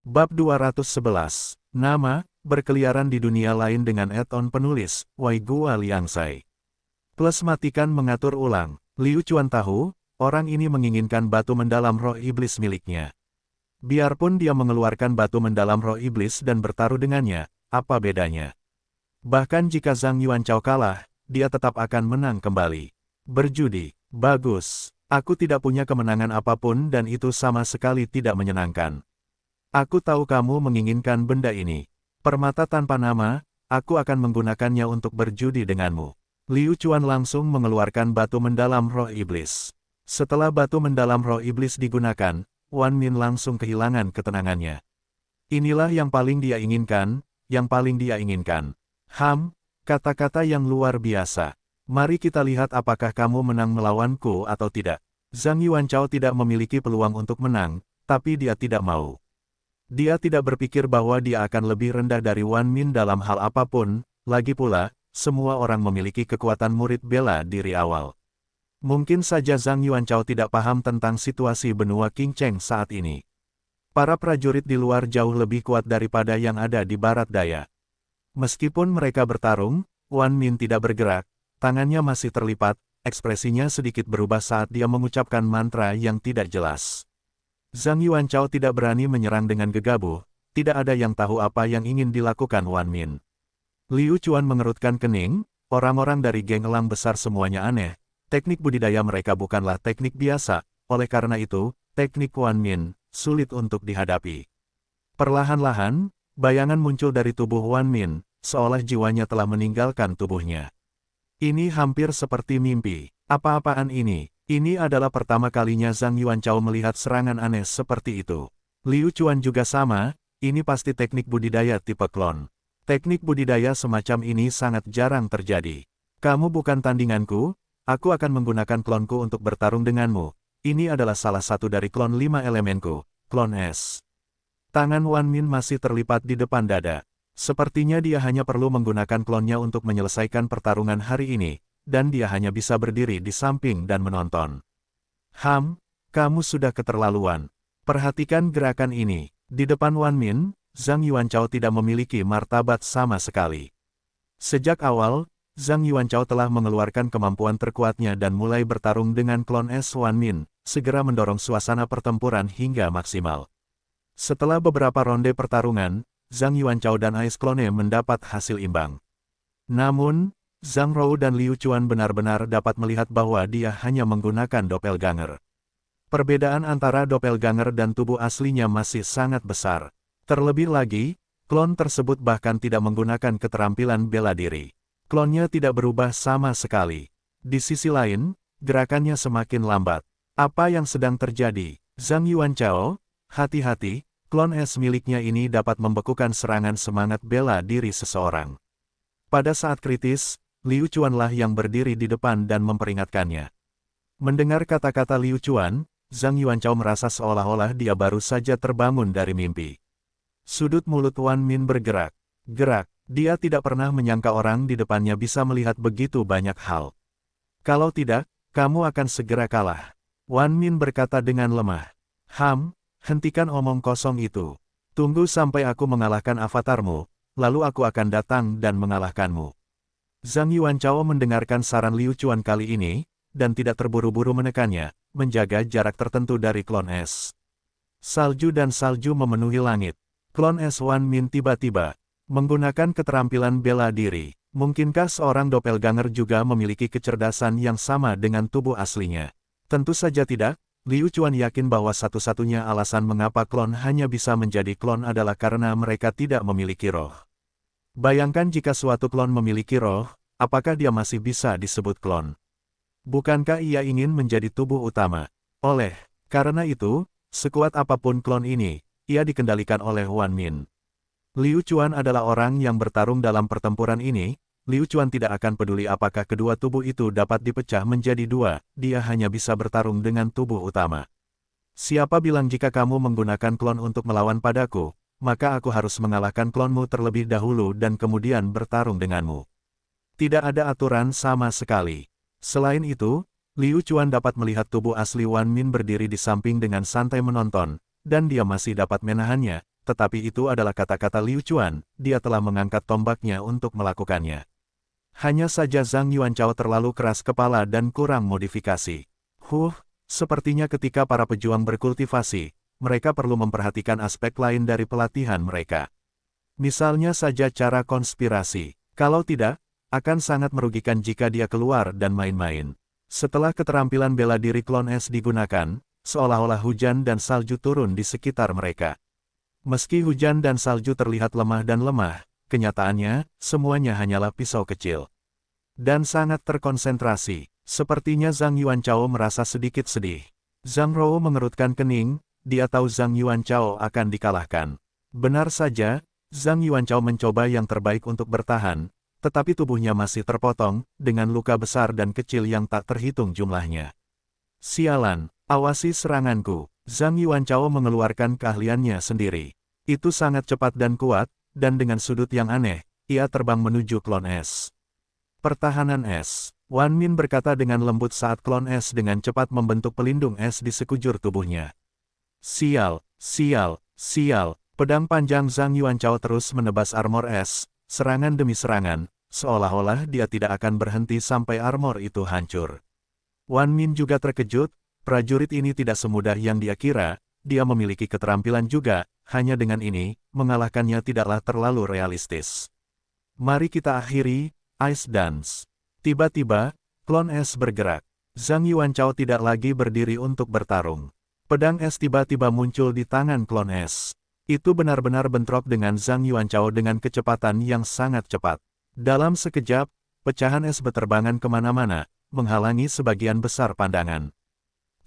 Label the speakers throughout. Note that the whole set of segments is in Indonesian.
Speaker 1: Bab 211. Nama, berkeliaran di dunia lain dengan add-on penulis, Wai Gua Liangsai. Plus matikan mengatur ulang. Liu Chuan tahu, orang ini menginginkan batu mendalam roh iblis miliknya. Biarpun dia mengeluarkan batu mendalam roh iblis dan bertaruh dengannya, apa bedanya? Bahkan jika Zhang Yuanchao kalah, dia tetap akan menang kembali. Berjudi, bagus. Aku tidak punya kemenangan apapun dan itu sama sekali tidak menyenangkan. Aku tahu kamu menginginkan benda ini. Permata tanpa nama, aku akan menggunakannya untuk berjudi denganmu. Liu Chuan langsung mengeluarkan batu mendalam roh iblis. Setelah batu mendalam roh iblis digunakan, Wan Min langsung kehilangan ketenangannya. Inilah yang paling dia inginkan, yang paling dia inginkan. Kata-kata yang luar biasa. Mari kita lihat apakah kamu menang melawanku atau tidak. Zhang Yuanchao tidak memiliki peluang untuk menang, tapi dia tidak mau. Dia tidak berpikir bahwa dia akan lebih rendah dari Wan Min dalam hal apapun, lagi pula, semua orang memiliki kekuatan murid bela diri awal. Mungkin saja Zhang Yuanchao tidak paham tentang situasi benua Qingcheng saat ini. Para prajurit di luar jauh lebih kuat daripada yang ada di barat daya. Meskipun mereka bertarung, Wan Min tidak bergerak, tangannya masih terlipat, ekspresinya sedikit berubah saat dia mengucapkan mantra yang tidak jelas. Zhang Yuanchao tidak berani menyerang dengan gegabah, tidak ada yang tahu apa yang ingin dilakukan Wan Min. Liu Chuan mengerutkan kening, orang-orang dari geng elang besar semuanya aneh, teknik budidaya mereka bukanlah teknik biasa, oleh karena itu, teknik Wan Min sulit untuk dihadapi. Perlahan-lahan, bayangan muncul dari tubuh Wan Min, seolah jiwanya telah meninggalkan tubuhnya. Ini hampir seperti mimpi. Apa-apaan ini? Ini adalah pertama kalinya Zhang Yuanchao melihat serangan aneh seperti itu. Liu Chuan juga sama, ini pasti teknik budidaya tipe klon. Teknik budidaya semacam ini sangat jarang terjadi. Kamu bukan tandinganku, aku akan menggunakan klonku untuk bertarung denganmu. Ini adalah salah satu dari klon 5 elemenku, klon es. Tangan Wan Min masih terlipat di depan dada. Sepertinya dia hanya perlu menggunakan klonnya untuk menyelesaikan pertarungan hari ini. Dan dia hanya bisa berdiri di samping dan menonton. Kamu sudah keterlaluan. Perhatikan gerakan ini. Di depan Wan Min, Zhang Yuanchao tidak memiliki martabat sama sekali. Sejak awal, Zhang Yuanchao telah mengeluarkan kemampuan terkuatnya dan mulai bertarung dengan klon es Wan Min, segera mendorong suasana pertempuran hingga maksimal. Setelah beberapa ronde pertarungan, Zhang Yuanchao dan Ice Clone mendapat hasil imbang. Namun, Zhang Rou dan Liu Chuan benar-benar dapat melihat bahwa dia hanya menggunakan doppelganger. Perbedaan antara doppelganger dan tubuh aslinya masih sangat besar. Terlebih lagi, klon tersebut bahkan tidak menggunakan keterampilan bela diri. Klonnya tidak berubah sama sekali. Di sisi lain, gerakannya semakin lambat. Apa yang sedang terjadi? Zhang Yuanchao, hati-hati, klon es miliknya ini dapat membekukan serangan semangat bela diri seseorang. Pada saat kritis, Liu Chuanlah yang berdiri di depan dan memperingatkannya. Mendengar kata-kata Liu Chuan, Zhang Yuanchao merasa seolah-olah dia baru saja terbangun dari mimpi. Sudut mulut Wan Min bergerak. Gerak, dia tidak pernah menyangka orang di depannya bisa melihat begitu banyak hal. Kalau tidak, kamu akan segera kalah. Wan Min berkata dengan lemah. Hentikan omong kosong itu. Tunggu sampai aku mengalahkan avatarmu, lalu aku akan datang dan mengalahkanmu. Zhang Yuanchao mendengarkan saran Liu Chuan kali ini, dan tidak terburu-buru menekannya, menjaga jarak tertentu dari klon es. Salju dan salju memenuhi langit. Klon es Wan Min tiba-tiba menggunakan keterampilan bela diri. Mungkinkah seorang doppelganger juga memiliki kecerdasan yang sama dengan tubuh aslinya? Tentu saja tidak. Liu Chuan yakin bahwa satu-satunya alasan mengapa klon hanya bisa menjadi klon adalah karena mereka tidak memiliki roh. Bayangkan jika suatu klon memiliki roh, apakah dia masih bisa disebut klon? Bukankah ia ingin menjadi tubuh utama? Oleh karena itu, sekuat apapun klon ini, ia dikendalikan oleh Wan Min. Liu Chuan adalah orang yang bertarung dalam pertempuran ini. Liu Chuan tidak akan peduli apakah kedua tubuh itu dapat dipecah menjadi dua, dia hanya bisa bertarung dengan tubuh utama. Siapa bilang jika kamu menggunakan klon untuk melawan padaku, maka aku harus mengalahkan klonmu terlebih dahulu dan kemudian bertarung denganmu. Tidak ada aturan sama sekali. Selain itu, Liu Chuan dapat melihat tubuh asli Wan Min berdiri di samping dengan santai menonton, dan dia masih dapat menahannya, tetapi itu adalah kata-kata Liu Chuan, dia telah mengangkat tombaknya untuk melakukannya. Hanya saja Zhang Yuanchao terlalu keras kepala dan kurang modifikasi. Sepertinya ketika para pejuang berkultivasi, mereka perlu memperhatikan aspek lain dari pelatihan mereka. Misalnya saja cara konspirasi. Kalau tidak, akan sangat merugikan jika dia keluar dan main-main. Setelah keterampilan bela diri klon es digunakan, seolah-olah hujan dan salju turun di sekitar mereka. Meski hujan dan salju terlihat lemah dan lemah, kenyataannya, semuanya hanyalah pisau kecil. Dan sangat terkonsentrasi. Sepertinya Zhang Yuanchao merasa sedikit sedih. Zhang Rou mengerutkan kening, dia tahu Zhang Yuanchao akan dikalahkan. Benar saja, Zhang Yuanchao mencoba yang terbaik untuk bertahan, tetapi tubuhnya masih terpotong, dengan luka besar dan kecil yang tak terhitung jumlahnya. Sialan, awasi seranganku. Zhang Yuanchao mengeluarkan keahliannya sendiri. Itu sangat cepat dan kuat, dan dengan sudut yang aneh, ia terbang menuju klon es. Pertahanan es. Wan Min berkata dengan lembut saat klon es dengan cepat membentuk pelindung es di sekujur tubuhnya. Sial, sial, sial. Pedang panjang Zhang Yuanchao terus menebas armor es, serangan demi serangan, seolah-olah dia tidak akan berhenti sampai armor itu hancur. Wan Min juga terkejut, prajurit ini tidak semudah yang dia kira, dia memiliki keterampilan juga, hanya dengan ini, mengalahkannya tidaklah terlalu realistis. Mari kita akhiri, Ice Dance. Tiba-tiba, klon es bergerak. Zhang Yuanchao tidak lagi berdiri untuk bertarung. Pedang es tiba-tiba muncul di tangan klon es. Itu benar-benar bentrok dengan Zhang Yuanchao dengan kecepatan yang sangat cepat. Dalam sekejap, pecahan es berterbangan kemana-mana, menghalangi sebagian besar pandangan.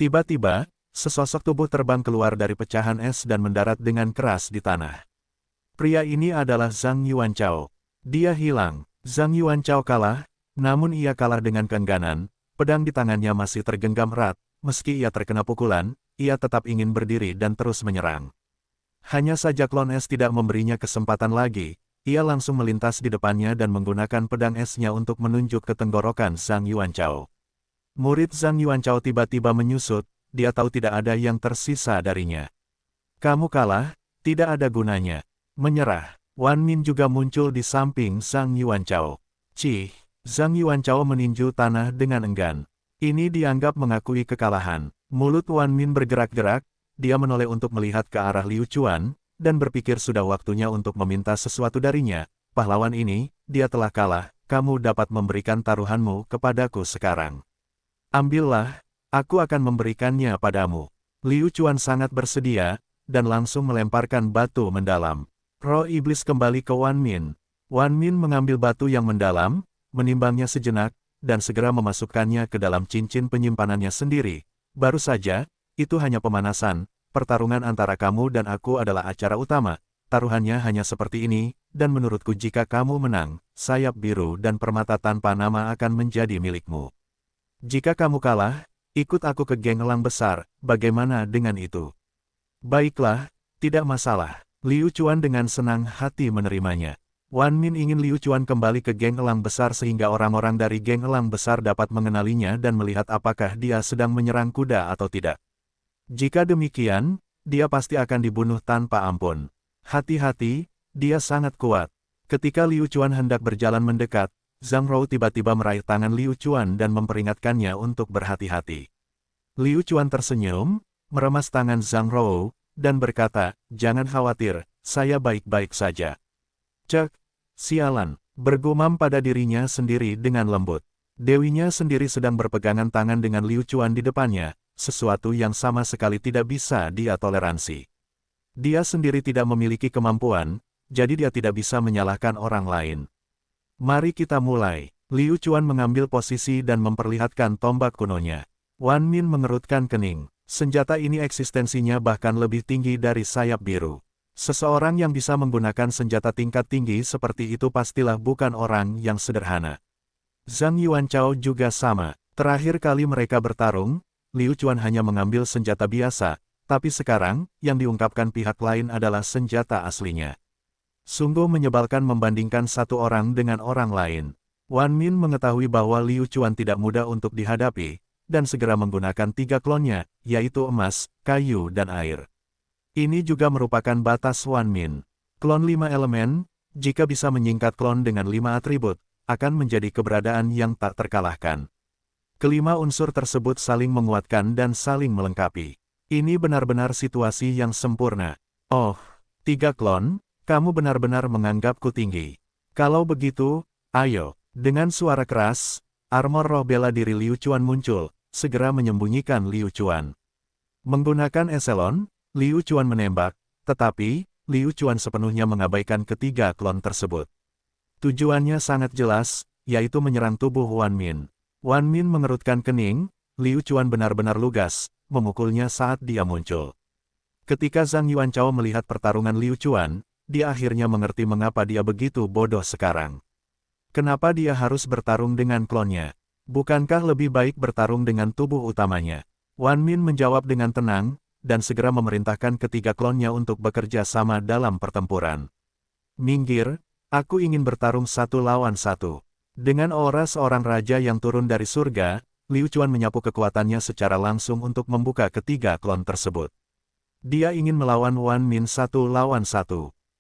Speaker 1: Tiba-tiba, sesosok tubuh terbang keluar dari pecahan es dan mendarat dengan keras di tanah. Pria ini adalah Zhang Yuanchao. Dia hilang. Zhang Yuanchao kalah, namun ia kalah dengan keengganan, pedang di tangannya masih tergenggam erat, meski ia terkena pukulan, ia tetap ingin berdiri dan terus menyerang. Hanya saja klon es tidak memberinya kesempatan lagi, ia langsung melintas di depannya dan menggunakan pedang esnya untuk menunjuk ke tenggorokan Zhang Yuanchao. Murid Zhang Yuanchao tiba-tiba menyusut, dia tahu tidak ada yang tersisa darinya. Kamu kalah, tidak ada gunanya. Menyerah. Wan Min juga muncul di samping Zhang Yuanchao. Zhang Yuanchao meninju tanah dengan enggan. Ini dianggap mengakui kekalahan. Mulut Wan Min bergerak-gerak, dia menoleh untuk melihat ke arah Liu Chuan, dan berpikir sudah waktunya untuk meminta sesuatu darinya. Pahlawan ini, dia telah kalah, kamu dapat memberikan taruhanmu kepadaku sekarang. Ambillah, aku akan memberikannya padamu. Liu Chuan sangat bersedia, dan langsung melemparkan batu mendalam. Roh iblis kembali ke Wan Min. Wan Min mengambil batu yang mendalam, menimbangnya sejenak, dan segera memasukkannya ke dalam cincin penyimpanannya sendiri. Baru saja, itu hanya pemanasan, pertarungan antara kamu dan aku adalah acara utama. Taruhannya hanya seperti ini, dan menurutku jika kamu menang, sayap biru dan permata tanpa nama akan menjadi milikmu. Jika kamu kalah, ikut aku ke geng elang besar, bagaimana dengan itu? Baiklah, tidak masalah. Liu Chuan dengan senang hati menerimanya. Wan Min ingin Liu Chuan kembali ke geng elang besar sehingga orang-orang dari geng elang besar dapat mengenalinya dan melihat apakah dia sedang menyerang kuda atau tidak. Jika demikian, dia pasti akan dibunuh tanpa ampun. Hati-hati, dia sangat kuat. Ketika Liu Chuan hendak berjalan mendekat, Zhang Rou tiba-tiba meraih tangan Liu Chuan dan memperingatkannya untuk berhati-hati. Liu Chuan tersenyum, meremas tangan Zhang Rou, dan berkata, jangan khawatir, saya baik-baik saja. Cek, sialan, bergumam pada dirinya sendiri dengan lembut. Dewinya sendiri sedang berpegangan tangan dengan Liu Chuan di depannya, sesuatu yang sama sekali tidak bisa dia toleransi. Dia sendiri tidak memiliki kemampuan, jadi dia tidak bisa menyalahkan orang lain. Mari kita mulai. Liu Chuan mengambil posisi dan memperlihatkan tombak kunonya. Wan Min mengerutkan kening. Senjata ini eksistensinya bahkan lebih tinggi dari sayap biru. Seseorang yang bisa menggunakan senjata tingkat tinggi seperti itu pastilah bukan orang yang sederhana. Zhang Yuanchao juga sama. Terakhir kali mereka bertarung, Liu Chuan hanya mengambil senjata biasa, tapi sekarang, yang diungkapkan pihak lain adalah senjata aslinya. Sungguh menyebalkan membandingkan satu orang dengan orang lain. Wan Min mengetahui bahwa Liu Chuan tidak mudah untuk dihadapi, dan segera menggunakan 3 klonnya, yaitu emas, kayu dan air. Ini juga merupakan batas Wan Min. Klon 5 elemen, jika bisa menyingkat klon dengan 5 atribut, akan menjadi keberadaan yang tak terkalahkan. Kelima unsur tersebut saling menguatkan dan saling melengkapi. Ini benar-benar situasi yang sempurna. Oh, 3 klon, kamu benar-benar menganggapku tinggi. Kalau begitu, ayo. Dengan suara keras, armor roh bela diri Liu Chuan muncul, segera menyembunyikan Liu Chuan. Menggunakan eselon, Liu Chuan menembak, tetapi, Liu Chuan sepenuhnya mengabaikan ketiga klon tersebut. Tujuannya sangat jelas, yaitu menyerang tubuh Wan Min. Wan Min mengerutkan kening, Liu Chuan benar-benar lugas, memukulnya saat dia muncul. Ketika Zhang Yuanchao melihat pertarungan Liu Chuan, dia akhirnya mengerti mengapa dia begitu bodoh sekarang. Kenapa dia harus bertarung dengan klonnya? Bukankah lebih baik bertarung dengan tubuh utamanya? Wan Min menjawab dengan tenang, dan segera memerintahkan ketiga klonnya untuk bekerja sama dalam pertempuran. Minggir, aku ingin bertarung 1 lawan 1. Dengan aura seorang raja yang turun dari surga, Liu Chuan menyapu kekuatannya secara langsung untuk membuka ketiga klon tersebut. Dia ingin melawan Wan Min 1 lawan 1.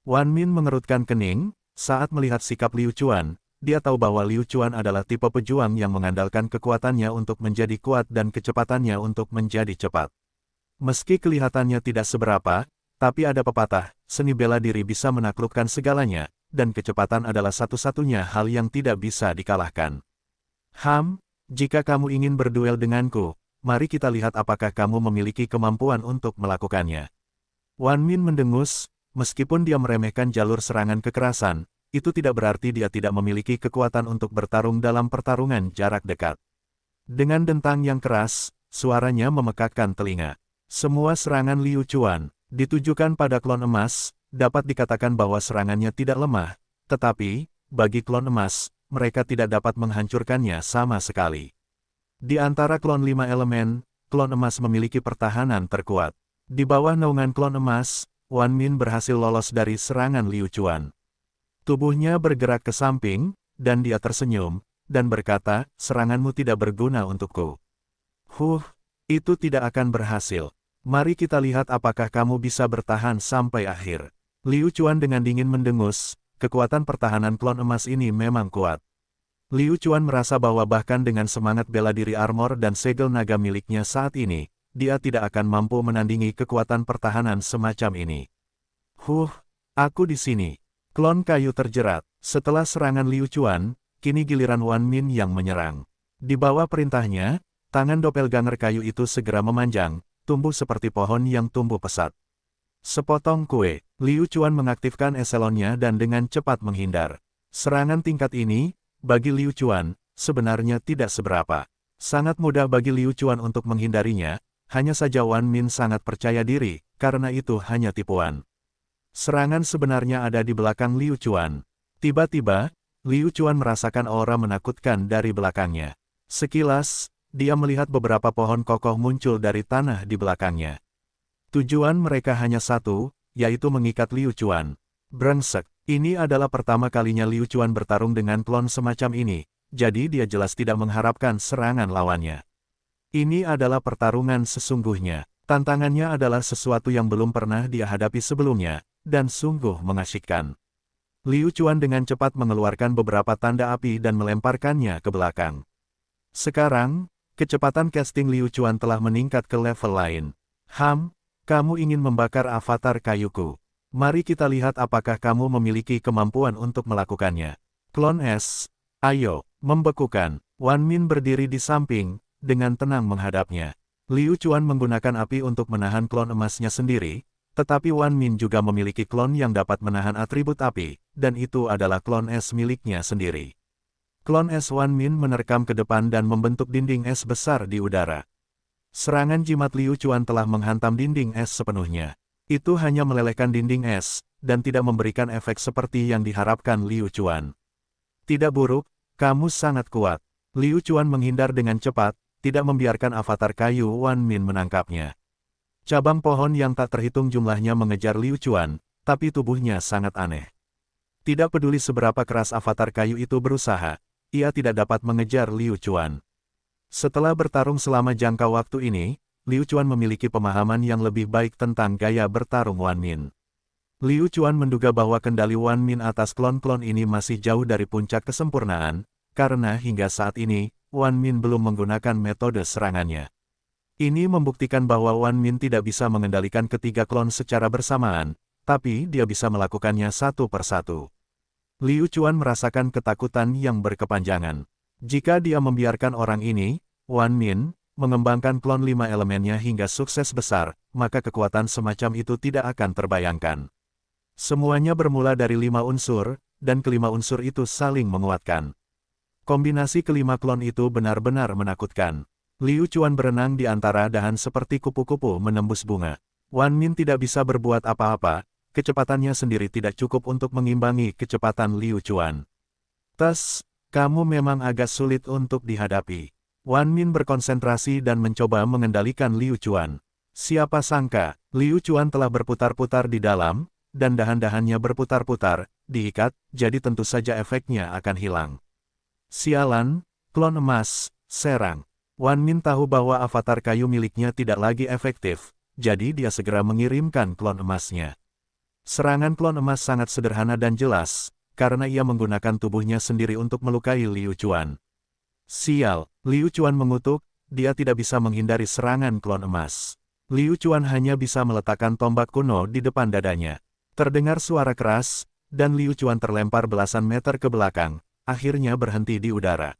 Speaker 1: Wan Min mengerutkan kening, saat melihat sikap Liu Chuan, dia tahu bahwa Liu Chuan adalah tipe pejuang yang mengandalkan kekuatannya untuk menjadi kuat dan kecepatannya untuk menjadi cepat. Meski kelihatannya tidak seberapa, tapi ada pepatah, seni bela diri bisa menaklukkan segalanya, dan kecepatan adalah satu-satunya hal yang tidak bisa dikalahkan. Jika kamu ingin berduel denganku, mari kita lihat apakah kamu memiliki kemampuan untuk melakukannya. Wan Min mendengus, meskipun dia meremehkan jalur serangan kekerasan, itu tidak berarti dia tidak memiliki kekuatan untuk bertarung dalam pertarungan jarak dekat. Dengan dentang yang keras, suaranya memekakkan telinga. Semua serangan Liu Chuan, ditujukan pada klon emas, dapat dikatakan bahwa serangannya tidak lemah, tetapi, bagi klon emas, mereka tidak dapat menghancurkannya sama sekali. Di antara klon 5 elemen, klon emas memiliki pertahanan terkuat. Di bawah naungan klon emas, Wan Min berhasil lolos dari serangan Liu Chuan. Tubuhnya bergerak ke samping, dan dia tersenyum, dan berkata, seranganmu tidak berguna untukku. Itu tidak akan berhasil. Mari kita lihat apakah kamu bisa bertahan sampai akhir. Liu Chuan dengan dingin mendengus, kekuatan pertahanan klon emas ini memang kuat. Liu Chuan merasa bahwa bahkan dengan semangat bela diri armor dan segel naga miliknya saat ini, dia tidak akan mampu menandingi kekuatan pertahanan semacam ini. Aku di sini. Klon kayu terjerat. Setelah serangan Liu Chuan, kini giliran Wan Min yang menyerang. Di bawah perintahnya, tangan doppelganger kayu itu segera memanjang, tumbuh seperti pohon yang tumbuh pesat. Sepotong kue, Liu Chuan mengaktifkan eselonnya dan dengan cepat menghindar. Serangan tingkat ini, bagi Liu Chuan, sebenarnya tidak seberapa. Sangat mudah bagi Liu Chuan untuk menghindarinya, hanya saja Wan Min sangat percaya diri, karena itu hanya tipuan. Serangan sebenarnya ada di belakang Liu Chuan. Tiba-tiba, Liu Chuan merasakan aura menakutkan dari belakangnya. Sekilas, dia melihat beberapa pohon kokoh muncul dari tanah di belakangnya. Tujuan mereka hanya satu, yaitu mengikat Liu Chuan. Brengsek, ini adalah pertama kalinya Liu Chuan bertarung dengan klon semacam ini, jadi dia jelas tidak mengharapkan serangan lawannya. Ini adalah pertarungan sesungguhnya. Tantangannya adalah sesuatu yang belum pernah dia hadapi sebelumnya, dan sungguh mengasyikkan. Liu Chuan dengan cepat mengeluarkan beberapa tanda api dan melemparkannya ke belakang. Sekarang, kecepatan casting Liu Chuan telah meningkat ke level lain. Kamu ingin membakar avatar kayuku. Mari kita lihat apakah kamu memiliki kemampuan untuk melakukannya. Klon S, ayo, membekukan. Wan Min berdiri di samping, dengan tenang menghadapnya. Liu Chuan menggunakan api untuk menahan klon emasnya sendiri, tetapi Wan Min juga memiliki klon yang dapat menahan atribut api, dan itu adalah klon es miliknya sendiri. Klon es Wan Min menerkam ke depan dan membentuk dinding es besar di udara. Serangan jimat Liu Chuan telah menghantam dinding es sepenuhnya. Itu hanya melelehkan dinding es, dan tidak memberikan efek seperti yang diharapkan Liu Chuan. Tidak buruk, kamu sangat kuat. Liu Chuan menghindar dengan cepat, tidak membiarkan avatar kayu Wan Min menangkapnya. Cabang pohon yang tak terhitung jumlahnya mengejar Liu Chuan, tapi tubuhnya sangat aneh. Tidak peduli seberapa keras avatar kayu itu berusaha, ia tidak dapat mengejar Liu Chuan. Setelah bertarung selama jangka waktu ini, Liu Chuan memiliki pemahaman yang lebih baik tentang gaya bertarung Wan Min. Liu Chuan menduga bahwa kendali Wan Min atas klon-klon ini masih jauh dari puncak kesempurnaan, karena hingga saat ini, Wan Min belum menggunakan metode serangannya. Ini membuktikan bahwa Wan Min tidak bisa mengendalikan ketiga klon secara bersamaan, tapi dia bisa melakukannya satu persatu. Liu Chuan merasakan ketakutan yang berkepanjangan. Jika dia membiarkan orang ini, Wan Min, mengembangkan klon 5 elemennya hingga sukses besar, maka kekuatan semacam itu tidak akan terbayangkan. Semuanya bermula dari 5 unsur, dan kelima unsur itu saling menguatkan. Kombinasi kelima klon itu benar-benar menakutkan. Liu Chuan berenang di antara dahan seperti kupu-kupu menembus bunga. Wan Min tidak bisa berbuat apa-apa, kecepatannya sendiri tidak cukup untuk mengimbangi kecepatan Liu Chuan. "Tes, kamu memang agak sulit untuk dihadapi." Wan Min berkonsentrasi dan mencoba mengendalikan Liu Chuan. Siapa sangka, Liu Chuan telah berputar-putar di dalam, dan dahan-dahannya berputar-putar, diikat, jadi tentu saja efeknya akan hilang. Sialan, klon emas, serang. Wan Min tahu bahwa avatar kayu miliknya tidak lagi efektif, jadi dia segera mengirimkan klon emasnya. Serangan klon emas sangat sederhana dan jelas, karena ia menggunakan tubuhnya sendiri untuk melukai Liu Chuan. Sial, Liu Chuan mengutuk, dia tidak bisa menghindari serangan klon emas. Liu Chuan hanya bisa meletakkan tombak kuno di depan dadanya. Terdengar suara keras, dan Liu Chuan terlempar belasan meter ke belakang, akhirnya berhenti di udara.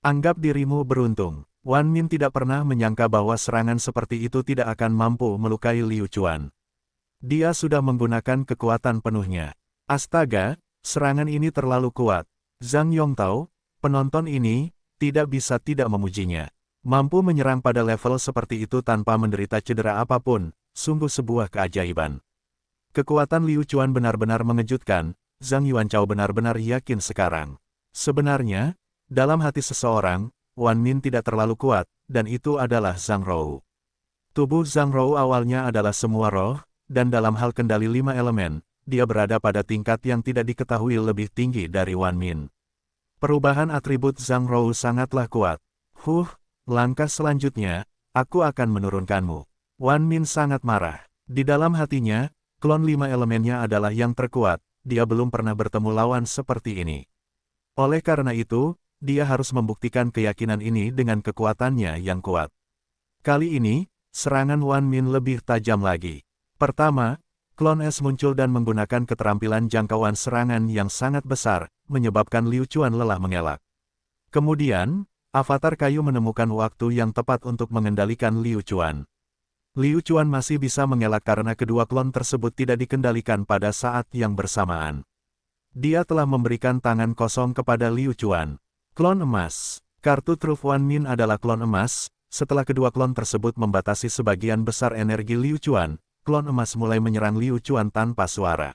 Speaker 1: Anggap dirimu beruntung. Wan Min tidak pernah menyangka bahwa serangan seperti itu tidak akan mampu melukai Liu Chuan. Dia sudah menggunakan kekuatan penuhnya. Astaga, serangan ini terlalu kuat. Zhang Yongtao, penonton ini, tidak bisa tidak memujinya. Mampu menyerang pada level seperti itu tanpa menderita cedera apapun, sungguh sebuah keajaiban. Kekuatan Liu Chuan benar-benar mengejutkan, Zhang Yuanchao benar-benar yakin sekarang. Sebenarnya, dalam hati seseorang, Wan Min tidak terlalu kuat, dan itu adalah Zhang Rou. Tubuh Zhang Rou awalnya adalah semua roh, dan dalam hal kendali 5 elemen, dia berada pada tingkat yang tidak diketahui lebih tinggi dari Wan Min. Perubahan atribut Zhang Rou sangatlah kuat. Langkah selanjutnya, aku akan menurunkanmu. Wan Min sangat marah. Di dalam hatinya, klon 5 elemennya adalah yang terkuat, dia belum pernah bertemu lawan seperti ini. Oleh karena itu, dia harus membuktikan keyakinan ini dengan kekuatannya yang kuat. Kali ini, serangan Wan Min lebih tajam lagi. Pertama, klon es muncul dan menggunakan keterampilan jangkauan serangan yang sangat besar, menyebabkan Liu Chuan lelah mengelak. Kemudian, avatar kayu menemukan waktu yang tepat untuk mengendalikan Liu Chuan. Liu Chuan masih bisa mengelak karena kedua klon tersebut tidak dikendalikan pada saat yang bersamaan. Dia telah memberikan tangan kosong kepada Liu Chuan. Klon emas. Kartu truf Wan Min adalah klon emas. Setelah kedua klon tersebut membatasi sebagian besar energi Liu Chuan, klon emas mulai menyerang Liu Chuan tanpa suara.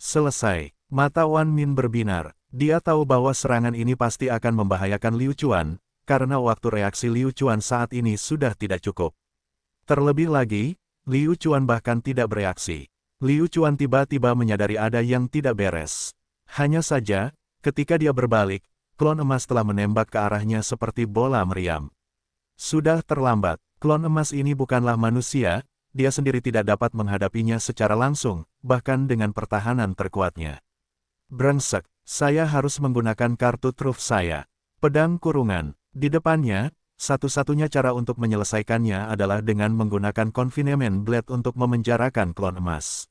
Speaker 1: Selesai. Mata Wan Min berbinar. Dia tahu bahwa serangan ini pasti akan membahayakan Liu Chuan, karena waktu reaksi Liu Chuan saat ini sudah tidak cukup. Terlebih lagi, Liu Chuan bahkan tidak bereaksi. Liu Chuan tiba-tiba menyadari ada yang tidak beres. Hanya saja, ketika dia berbalik, klon emas telah menembak ke arahnya seperti bola meriam. Sudah terlambat, klon emas ini bukanlah manusia, dia sendiri tidak dapat menghadapinya secara langsung, bahkan dengan pertahanan terkuatnya. Brengsek, saya harus menggunakan kartu truf saya. Pedang kurungan. Di depannya, satu-satunya cara untuk menyelesaikannya adalah dengan menggunakan Confinement Blade untuk memenjarakan klon emas.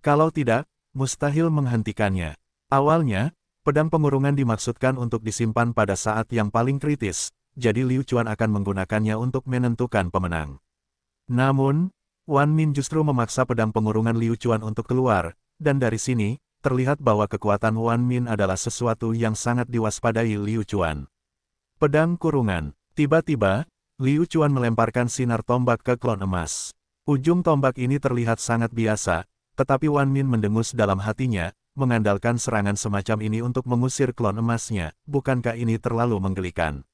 Speaker 1: Kalau tidak, mustahil menghentikannya. Awalnya, pedang pengurungan dimaksudkan untuk disimpan pada saat yang paling kritis, jadi Liu Chuan akan menggunakannya untuk menentukan pemenang. Namun, Wan Min justru memaksa pedang pengurungan Liu Chuan untuk keluar, dan dari sini, terlihat bahwa kekuatan Wan Min adalah sesuatu yang sangat diwaspadai Liu Chuan. Pedang kurungan. Tiba-tiba, Liu Chuan melemparkan sinar tombak ke klon emas. Ujung tombak ini terlihat sangat biasa, tetapi Wan Min mendengus dalam hatinya, mengandalkan serangan semacam ini untuk mengusir klon emasnya, bukankah ini terlalu menggelikan?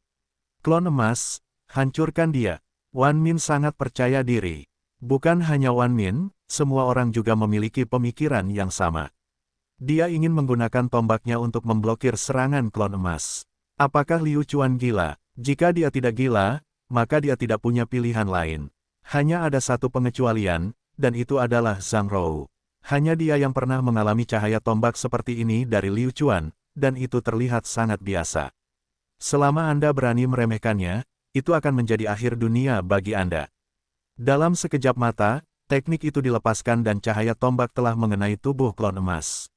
Speaker 1: Klon emas, hancurkan dia. Wan Min sangat percaya diri. Bukan hanya Wan Min, semua orang juga memiliki pemikiran yang sama. Dia ingin menggunakan tombaknya untuk memblokir serangan klon emas. Apakah Liu Chuan gila? Jika dia tidak gila, maka dia tidak punya pilihan lain. Hanya ada satu pengecualian, dan itu adalah Zhang Rou. Hanya dia yang pernah mengalami cahaya tombak seperti ini dari Liu Chuan, dan itu terlihat sangat biasa. Selama Anda berani meremehkannya, itu akan menjadi akhir dunia bagi Anda. Dalam sekejap mata, teknik itu dilepaskan dan cahaya tombak telah mengenai tubuh klon emas.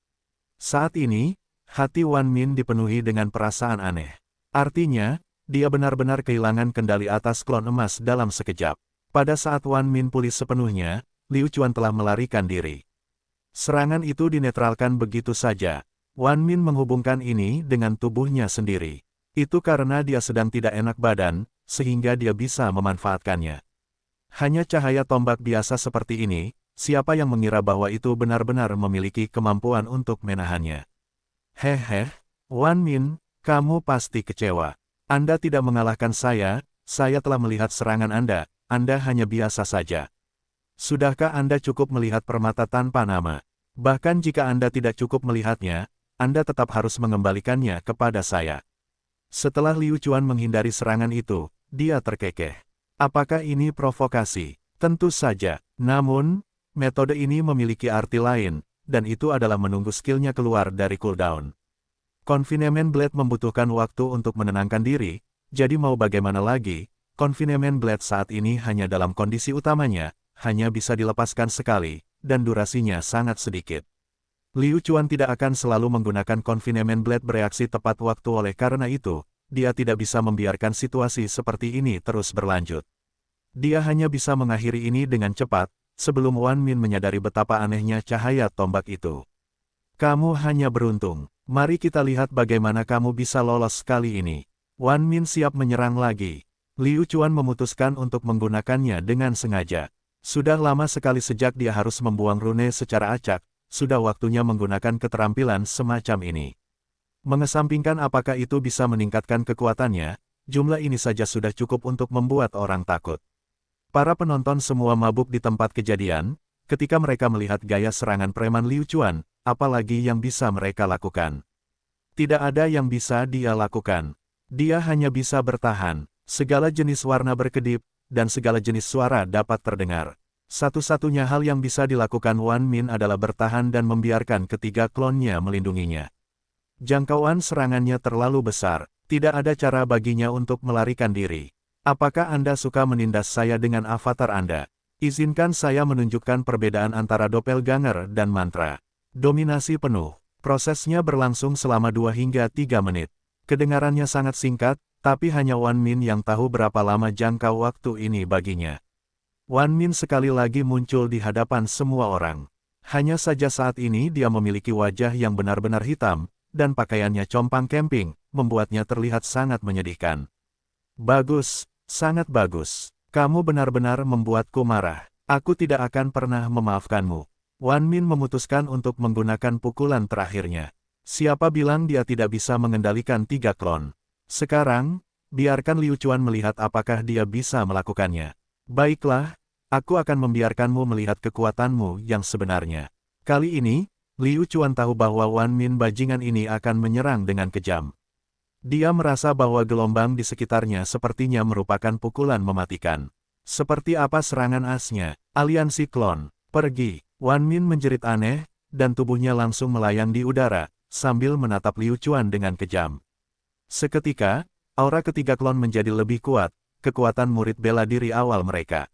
Speaker 1: Saat ini, hati Wan Min dipenuhi dengan perasaan aneh. Artinya, dia benar-benar kehilangan kendali atas klon emas dalam sekejap. Pada saat Wan Min pulih sepenuhnya, Liu Chuan telah melarikan diri. Serangan itu dinetralkan begitu saja. Wan Min menghubungkan ini dengan tubuhnya sendiri. Itu karena dia sedang tidak enak badan, sehingga dia bisa memanfaatkannya. Hanya cahaya tombak biasa seperti ini, siapa yang mengira bahwa itu benar-benar memiliki kemampuan untuk menahannya. Hehe, Wan Min, kamu pasti kecewa. Anda tidak mengalahkan saya telah melihat serangan Anda hanya biasa saja. Sudahkah Anda cukup melihat permata tanpa nama? Bahkan jika Anda tidak cukup melihatnya, Anda tetap harus mengembalikannya kepada saya. Setelah Liu Chuan menghindari serangan itu, dia terkekeh. Apakah ini provokasi? Tentu saja. Namun, metode ini memiliki arti lain, dan itu adalah menunggu skillnya keluar dari cooldown. Confinement Blade membutuhkan waktu untuk menenangkan diri, jadi mau bagaimana lagi, Confinement Blade saat ini hanya dalam kondisi utamanya, hanya bisa dilepaskan sekali, dan durasinya sangat sedikit. Liu Chuan tidak akan selalu menggunakan Confinement Blade bereaksi tepat waktu oleh karena itu, dia tidak bisa membiarkan situasi seperti ini terus berlanjut. Dia hanya bisa mengakhiri ini dengan cepat, sebelum Wan Min menyadari betapa anehnya cahaya tombak itu. Kamu hanya beruntung. Mari kita lihat bagaimana kamu bisa lolos kali ini. Wan Min siap menyerang lagi. Liu Chuan memutuskan untuk menggunakannya dengan sengaja. Sudah lama sekali sejak dia harus membuang rune secara acak, sudah waktunya menggunakan keterampilan semacam ini. Mengesampingkan apakah itu bisa meningkatkan kekuatannya, jumlah ini saja sudah cukup untuk membuat orang takut. Para penonton semua mabuk di tempat kejadian, ketika mereka melihat gaya serangan preman Liu Chuan, apalagi yang bisa mereka lakukan. Tidak ada yang bisa dia lakukan. Dia hanya bisa bertahan, segala jenis warna berkedip, dan segala jenis suara dapat terdengar. Satu-satunya hal yang bisa dilakukan Wan Min adalah bertahan dan membiarkan ketiga klonnya melindunginya. Jangkauan serangannya terlalu besar, tidak ada cara baginya untuk melarikan diri. Apakah Anda suka menindas saya dengan avatar Anda? Izinkan saya menunjukkan perbedaan antara doppelganger dan mantra. Dominasi penuh. Prosesnya berlangsung selama 2 hingga 3 menit. Kedengarannya sangat singkat, tapi hanya Wan Min yang tahu berapa lama jangka waktu ini baginya. Wan Min sekali lagi muncul di hadapan semua orang. Hanya saja saat ini dia memiliki wajah yang benar-benar hitam, dan pakaiannya compang camping, membuatnya terlihat sangat menyedihkan. Bagus, sangat bagus. Kamu benar-benar membuatku marah. Aku tidak akan pernah memaafkanmu. Wan Min memutuskan untuk menggunakan pukulan terakhirnya. Siapa bilang dia tidak bisa mengendalikan 3 klon? Sekarang, biarkan Liu Chuan melihat apakah dia bisa melakukannya. Baiklah, aku akan membiarkanmu melihat kekuatanmu yang sebenarnya. Kali ini, Liu Chuan tahu bahwa Wan Min bajingan ini akan menyerang dengan kejam. Dia merasa bahwa gelombang di sekitarnya sepertinya merupakan pukulan mematikan. Seperti apa serangan asnya? Aliansi klon. Pergi. Wan Min menjerit aneh, dan tubuhnya langsung melayang di udara, sambil menatap Liu Chuan dengan kejam. Seketika, aura ketiga klon menjadi lebih kuat, kekuatan murid bela diri awal mereka.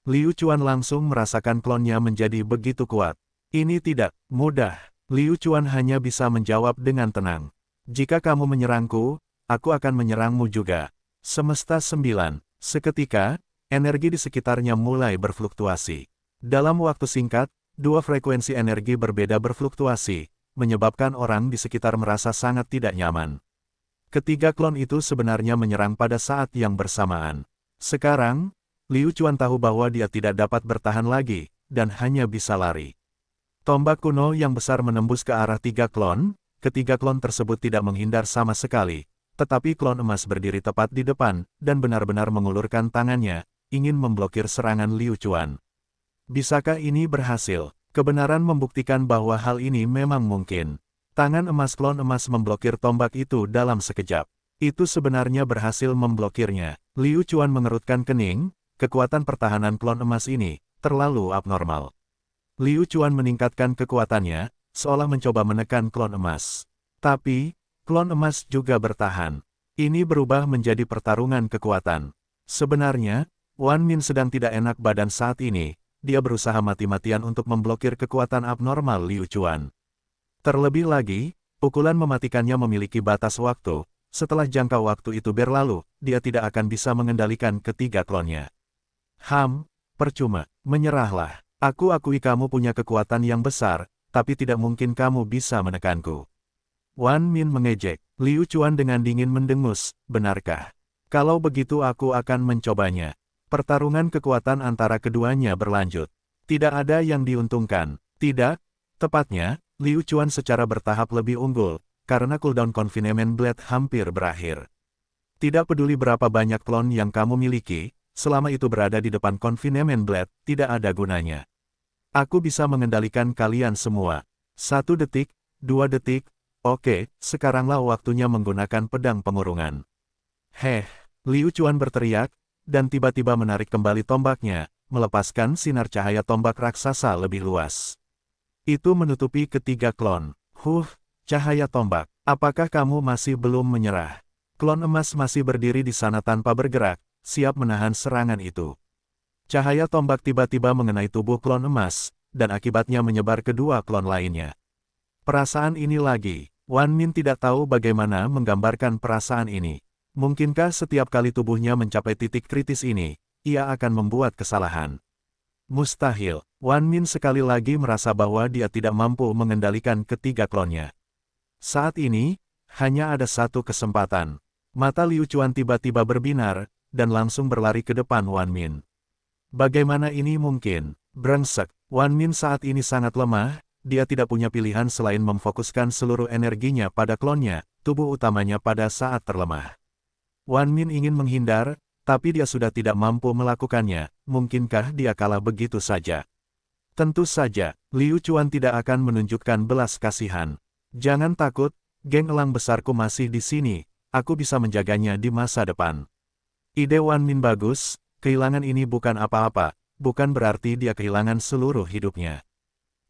Speaker 1: Liu Chuan langsung merasakan klonnya menjadi begitu kuat. Ini tidak mudah. Liu Chuan hanya bisa menjawab dengan tenang. Jika kamu menyerangku, aku akan menyerangmu juga. Semesta 9. Seketika, energi di sekitarnya mulai berfluktuasi. Dalam waktu singkat, 2 frekuensi energi berbeda berfluktuasi, menyebabkan orang di sekitar merasa sangat tidak nyaman. Ketiga klon itu sebenarnya menyerang pada saat yang bersamaan. Sekarang, Liu Chuan tahu bahwa dia tidak dapat bertahan lagi, dan hanya bisa lari. Tombak kuno yang besar menembus ke arah 3 klon, ketiga klon tersebut tidak menghindar sama sekali, tetapi klon emas berdiri tepat di depan, dan benar-benar mengulurkan tangannya, ingin memblokir serangan Liu Chuan. Bisakah ini berhasil? Kebenaran membuktikan bahwa hal ini memang mungkin. Tangan emas klon emas memblokir tombak itu dalam sekejap. Itu sebenarnya berhasil memblokirnya. Liu Chuan mengerutkan kening, kekuatan pertahanan klon emas ini terlalu abnormal. Liu Chuan meningkatkan kekuatannya, seolah mencoba menekan klon emas. Tapi, klon emas juga bertahan. Ini berubah menjadi pertarungan kekuatan. Sebenarnya, Wan Min sedang tidak enak badan saat ini, dia berusaha mati-matian untuk memblokir kekuatan abnormal Liu Chuan. Terlebih lagi, pukulan mematikannya memiliki batas waktu, setelah jangka waktu itu berlalu, dia tidak akan bisa mengendalikan ketiga klonnya. Percuma, menyerahlah. Aku akui kamu punya kekuatan yang besar, tapi tidak mungkin kamu bisa menekanku. Wan Min mengejek. Liu Chuan dengan dingin mendengus, benarkah? Kalau begitu aku akan mencobanya. Pertarungan kekuatan antara keduanya berlanjut. Tidak ada yang diuntungkan. Tidak, tepatnya, Liu Chuan secara bertahap lebih unggul, karena cooldown Confinement Blade hampir berakhir. Tidak peduli berapa banyak klon yang kamu miliki, selama itu berada di depan Confinement Blade, tidak ada gunanya. Aku bisa mengendalikan kalian semua. 1 detik, 2 detik, oke, sekaranglah waktunya menggunakan pedang pengurungan. Liu Chuan berteriak, dan tiba-tiba menarik kembali tombaknya, melepaskan sinar cahaya tombak raksasa lebih luas. Itu menutupi ketiga klon. Cahaya tombak. Apakah kamu masih belum menyerah? Klon emas masih berdiri di sana tanpa bergerak, siap menahan serangan itu. Cahaya tombak tiba-tiba mengenai tubuh klon emas, dan akibatnya menyebar kedua klon lainnya. Perasaan ini lagi. Wan Min tidak tahu bagaimana menggambarkan perasaan ini. Mungkinkah setiap kali tubuhnya mencapai titik kritis ini, ia akan membuat kesalahan? Mustahil. Wan Min sekali lagi merasa bahwa dia tidak mampu mengendalikan ketiga klonnya. Saat ini, hanya ada satu kesempatan. Mata Liu Chuan tiba-tiba berbinar, dan langsung berlari ke depan Wan Min. Bagaimana ini mungkin? Brengsek. Wan Min saat ini sangat lemah, dia tidak punya pilihan selain memfokuskan seluruh energinya pada klonnya, tubuh utamanya pada saat terlemah. Wan Min ingin menghindar, tapi dia sudah tidak mampu melakukannya, mungkinkah dia kalah begitu saja? Tentu saja, Liu Chuan tidak akan menunjukkan belas kasihan. Jangan takut, geng elang besarku masih di sini, aku bisa menjaganya di masa depan. Ide Wan Min bagus. Kehilangan ini bukan apa-apa, bukan berarti dia kehilangan seluruh hidupnya.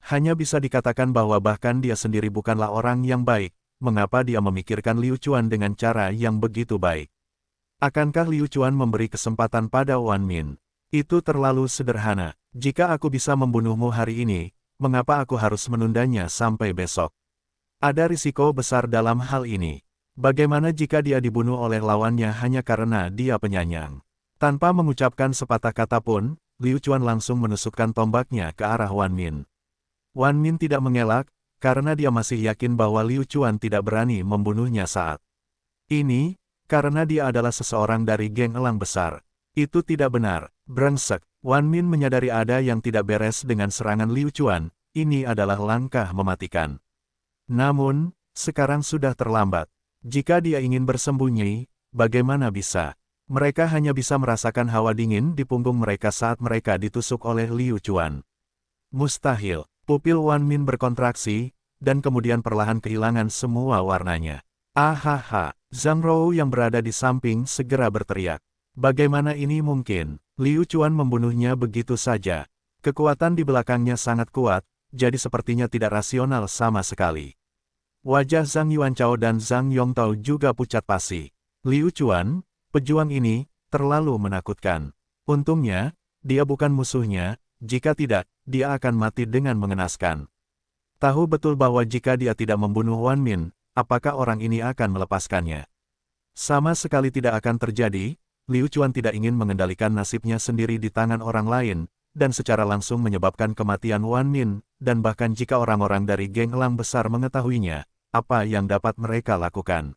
Speaker 1: Hanya bisa dikatakan bahwa bahkan dia sendiri bukanlah orang yang baik, mengapa dia memikirkan Liu Chuan dengan cara yang begitu baik. Akankah Liu Chuan memberi kesempatan pada Wan Min? Itu terlalu sederhana. Jika aku bisa membunuhmu hari ini, mengapa aku harus menundanya sampai besok? Ada risiko besar dalam hal ini. Bagaimana jika dia dibunuh oleh lawannya hanya karena dia penyayang? Tanpa mengucapkan sepatah kata pun, Liu Chuan langsung menusukkan tombaknya ke arah Wan Min. Wan Min tidak mengelak, karena dia masih yakin bahwa Liu Chuan tidak berani membunuhnya saat ini, karena dia adalah seseorang dari geng elang besar. Itu tidak benar, brengsek. Wan Min menyadari ada yang tidak beres dengan serangan Liu Chuan, ini adalah langkah mematikan. Namun, sekarang sudah terlambat. Jika dia ingin bersembunyi, bagaimana bisa? Mereka hanya bisa merasakan hawa dingin di punggung mereka saat mereka ditusuk oleh Liu Chuan. Mustahil. Pupil Wan Min berkontraksi, dan kemudian perlahan kehilangan semua warnanya. Zhang Rou yang berada di samping segera berteriak. Bagaimana ini mungkin? Liu Chuan membunuhnya begitu saja. Kekuatan di belakangnya sangat kuat, jadi sepertinya tidak rasional sama sekali. Wajah Zhang Yuanchao dan Zhang Yongtao juga pucat pasi. Liu Chuan, pejuang ini, terlalu menakutkan. Untungnya, dia bukan musuhnya, jika tidak, dia akan mati dengan mengenaskan. Tahu betul bahwa jika dia tidak membunuh Wan Min, apakah orang ini akan melepaskannya? Sama sekali tidak akan terjadi, Liu Chuan tidak ingin mengendalikan nasibnya sendiri di tangan orang lain, dan secara langsung menyebabkan kematian Wan Min, dan bahkan jika orang-orang dari geng elang besar mengetahuinya, apa yang dapat mereka lakukan?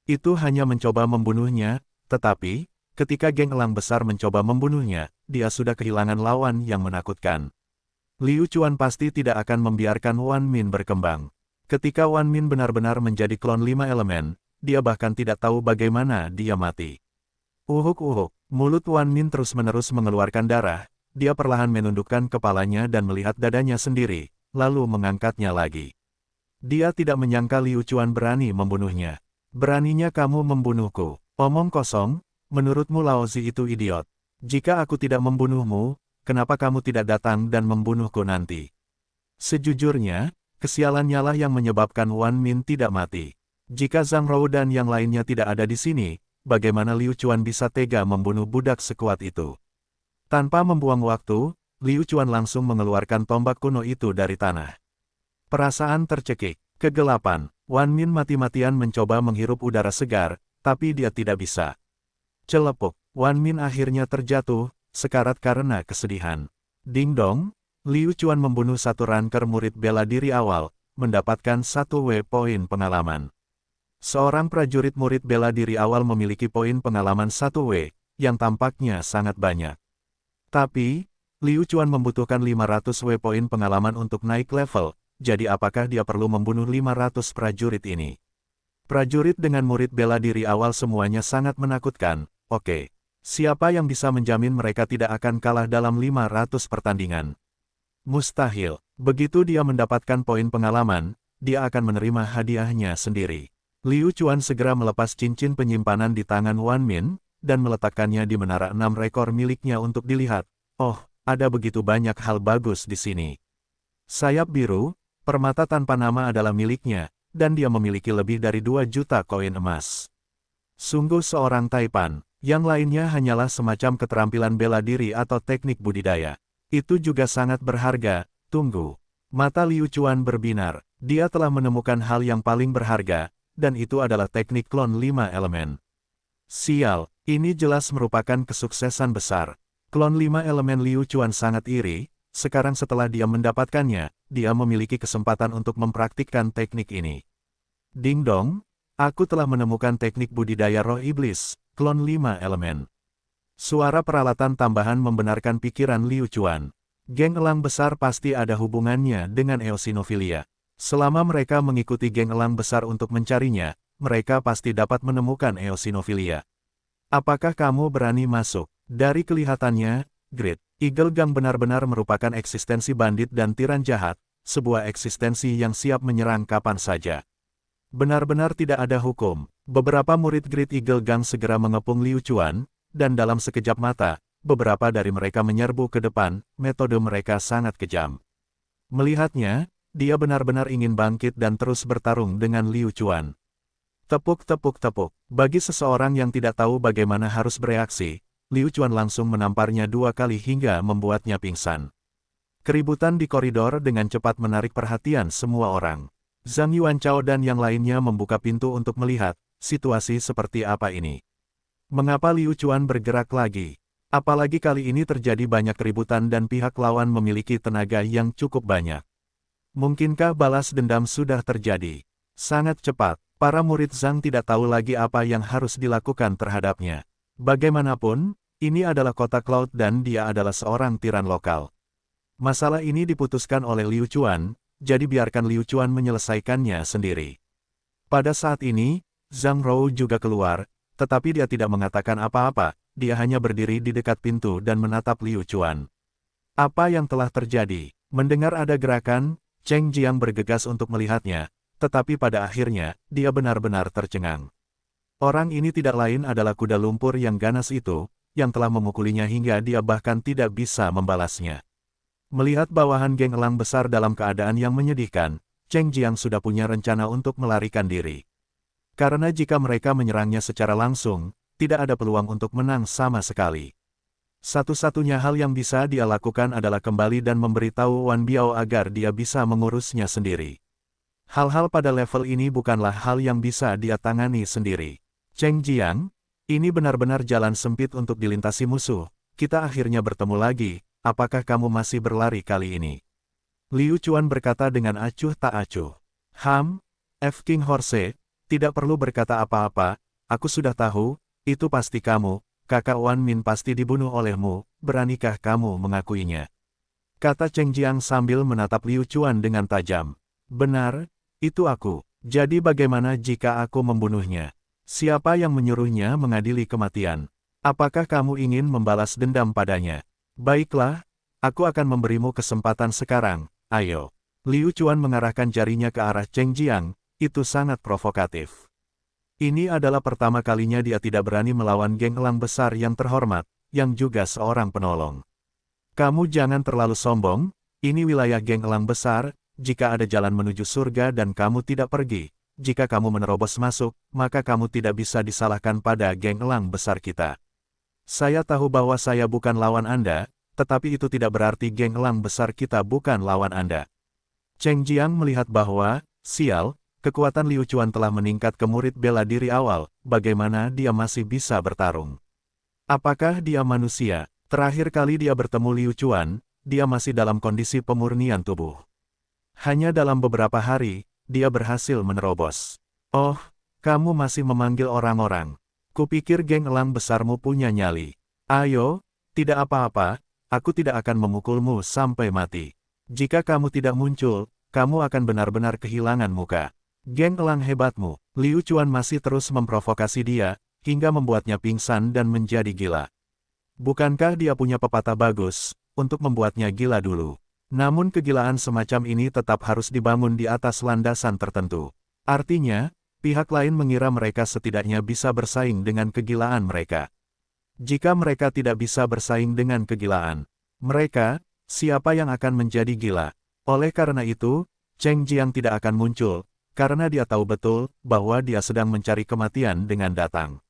Speaker 1: Itu hanya mencoba membunuhnya. Tetapi, ketika geng elang besar mencoba membunuhnya, dia sudah kehilangan lawan yang menakutkan. Liu Chuan pasti tidak akan membiarkan Wan Min berkembang. Ketika Wan Min benar-benar menjadi klon 5 elemen, dia bahkan tidak tahu bagaimana dia mati. Mulut Wan Min terus-menerus mengeluarkan darah, dia perlahan menundukkan kepalanya dan melihat dadanya sendiri, lalu mengangkatnya lagi. Dia tidak menyangka Liu Chuan berani membunuhnya. Beraninya kamu membunuhku. Omong kosong, menurutmu Laozi itu idiot. Jika aku tidak membunuhmu, kenapa kamu tidak datang dan membunuhku nanti? Sejujurnya, kesialannya lah yang menyebabkan Wan Min tidak mati. Jika Zhang Rou dan yang lainnya tidak ada di sini, bagaimana Liu Chuan bisa tega membunuh budak sekuat itu? Tanpa membuang waktu, Liu Chuan langsung mengeluarkan tombak kuno itu dari tanah. Perasaan tercekik, kegelapan, Wan Min mati-matian mencoba menghirup udara segar, tapi dia tidak bisa. Celepuk, Wan Min akhirnya terjatuh, sekarat karena kesedihan. Ding dong, Liu Chuan membunuh satu ranker murid bela diri awal, mendapatkan 1 poin pengalaman. Seorang prajurit murid bela diri awal memiliki poin pengalaman 1 yang tampaknya sangat banyak. Tapi, Liu Chuan membutuhkan 500 poin pengalaman untuk naik level, jadi apakah dia perlu membunuh 500 prajurit ini? Prajurit dengan murid bela diri awal semuanya sangat menakutkan. Oke, siapa yang bisa menjamin mereka tidak akan kalah dalam 500 pertandingan? Mustahil. Begitu dia mendapatkan poin pengalaman, dia akan menerima hadiahnya sendiri. Liu Chuan segera melepas cincin penyimpanan di tangan Wan Min, dan meletakkannya di menara 6 rekor miliknya untuk dilihat. Oh, ada begitu banyak hal bagus di sini. Sayap biru, permata tanpa nama adalah miliknya, dan dia memiliki lebih dari 2 juta koin emas. Sungguh seorang taipan, yang lainnya hanyalah semacam keterampilan bela diri atau teknik budidaya. Itu juga sangat berharga. Tunggu. Mata Liu Chuan berbinar, dia telah menemukan hal yang paling berharga, dan itu adalah teknik klon 5 elemen. Sial, ini jelas merupakan kesuksesan besar. Klon 5 elemen Liu Chuan sangat iri. Sekarang setelah dia mendapatkannya, dia memiliki kesempatan untuk mempraktikkan teknik ini. Ding dong, aku telah menemukan teknik budidaya roh iblis, klon 5 elemen. Suara peralatan tambahan membenarkan pikiran Liu Chuan. Geng elang besar pasti ada hubungannya dengan eosinofilia. Selama mereka mengikuti geng elang besar untuk mencarinya, mereka pasti dapat menemukan eosinofilia. Apakah kamu berani masuk? Dari kelihatannya, Great Eagle Gang benar-benar merupakan eksistensi bandit dan tiran jahat, sebuah eksistensi yang siap menyerang kapan saja. Benar-benar tidak ada hukum. Beberapa murid Great Eagle Gang segera mengepung Liu Chuan, dan dalam sekejap mata, beberapa dari mereka menyerbu ke depan. Metode mereka sangat kejam. Melihatnya, dia benar-benar ingin bangkit dan terus bertarung dengan Liu Chuan. Tepuk tepuk tepuk. Bagi seseorang yang tidak tahu bagaimana harus bereaksi, Liu Chuan langsung menamparnya 2 kali hingga membuatnya pingsan. Keributan di koridor dengan cepat menarik perhatian semua orang. Zhang Yuanchao dan yang lainnya membuka pintu untuk melihat situasi seperti apa ini. Mengapa Liu Chuan bergerak lagi? Apalagi kali ini terjadi banyak keributan dan pihak lawan memiliki tenaga yang cukup banyak. Mungkinkah balas dendam sudah terjadi? Sangat cepat, para murid Zhang tidak tahu lagi apa yang harus dilakukan terhadapnya. Bagaimanapun, ini adalah kota Cloud dan dia adalah seorang tiran lokal. Masalah ini diputuskan oleh Liu Chuan, jadi biarkan Liu Chuan menyelesaikannya sendiri. Pada saat ini, Zhang Rou juga keluar, tetapi dia tidak mengatakan apa-apa, dia hanya berdiri di dekat pintu dan menatap Liu Chuan. Apa yang telah terjadi? Mendengar ada gerakan, Cheng Jiang bergegas untuk melihatnya, tetapi pada akhirnya, dia benar-benar tercengang. Orang ini tidak lain adalah kuda lumpur yang ganas itu, yang telah memukulinya hingga dia bahkan tidak bisa membalasnya. Melihat bawahan geng elang besar dalam keadaan yang menyedihkan, Cheng Jiang sudah punya rencana untuk melarikan diri. Karena jika mereka menyerangnya secara langsung, tidak ada peluang untuk menang sama sekali. Satu-satunya hal yang bisa dia lakukan adalah kembali dan memberitahu Wan Biao agar dia bisa mengurusnya sendiri. Hal-hal pada level ini bukanlah hal yang bisa dia tangani sendiri. Cheng Jiang, ini benar-benar jalan sempit untuk dilintasi musuh. Kita akhirnya bertemu lagi, apakah kamu masih berlari kali ini? Liu Chuan berkata dengan acuh tak acuh. F. King Horse, tidak perlu berkata apa-apa, aku sudah tahu, itu pasti kamu, kakak Wan Min pasti dibunuh olehmu, beranikah kamu mengakuinya? Kata Cheng Jiang sambil menatap Liu Chuan dengan tajam. Benar, itu aku. Jadi bagaimana jika aku membunuhnya? Siapa yang menyuruhnya mengadili kematian? Apakah kamu ingin membalas dendam padanya? Baiklah, aku akan memberimu kesempatan sekarang, ayo. Liu Chuan mengarahkan jarinya ke arah Cheng Jiang, itu sangat provokatif. Ini adalah pertama kalinya dia tidak berani melawan geng elang besar yang terhormat, yang juga seorang penolong. Kamu jangan terlalu sombong, ini wilayah geng elang besar, jika ada jalan menuju surga dan kamu tidak pergi, jika kamu menerobos masuk, maka kamu tidak bisa disalahkan pada geng elang besar kita. Saya tahu bahwa saya bukan lawan Anda, tetapi itu tidak berarti geng elang besar kita bukan lawan Anda. Cheng Jiang melihat bahwa, sial, kekuatan Liu Chuan telah meningkat ke murid bela diri awal, bagaimana dia masih bisa bertarung? Apakah dia manusia? Terakhir kali dia bertemu Liu Chuan, dia masih dalam kondisi pemurnian tubuh. Hanya dalam beberapa hari, dia berhasil menerobos. Oh, kamu masih memanggil orang-orang. Kupikir geng elang besarmu punya nyali. Ayo, tidak apa-apa, aku tidak akan memukulmu sampai mati. Jika kamu tidak muncul, kamu akan benar-benar kehilangan muka. Geng elang hebatmu. Liu Chuan masih terus memprovokasi dia, hingga membuatnya pingsan dan menjadi gila. Bukankah dia punya pepatah bagus, untuk membuatnya gila dulu? Namun kegilaan semacam ini tetap harus dibangun di atas landasan tertentu. Artinya, pihak lain mengira mereka setidaknya bisa bersaing dengan kegilaan mereka. Jika mereka tidak bisa bersaing dengan kegilaan mereka, siapa yang akan menjadi gila? Oleh karena itu, Cheng Jiang tidak akan muncul, karena dia tahu betul bahwa dia sedang mencari kematian dengan datang.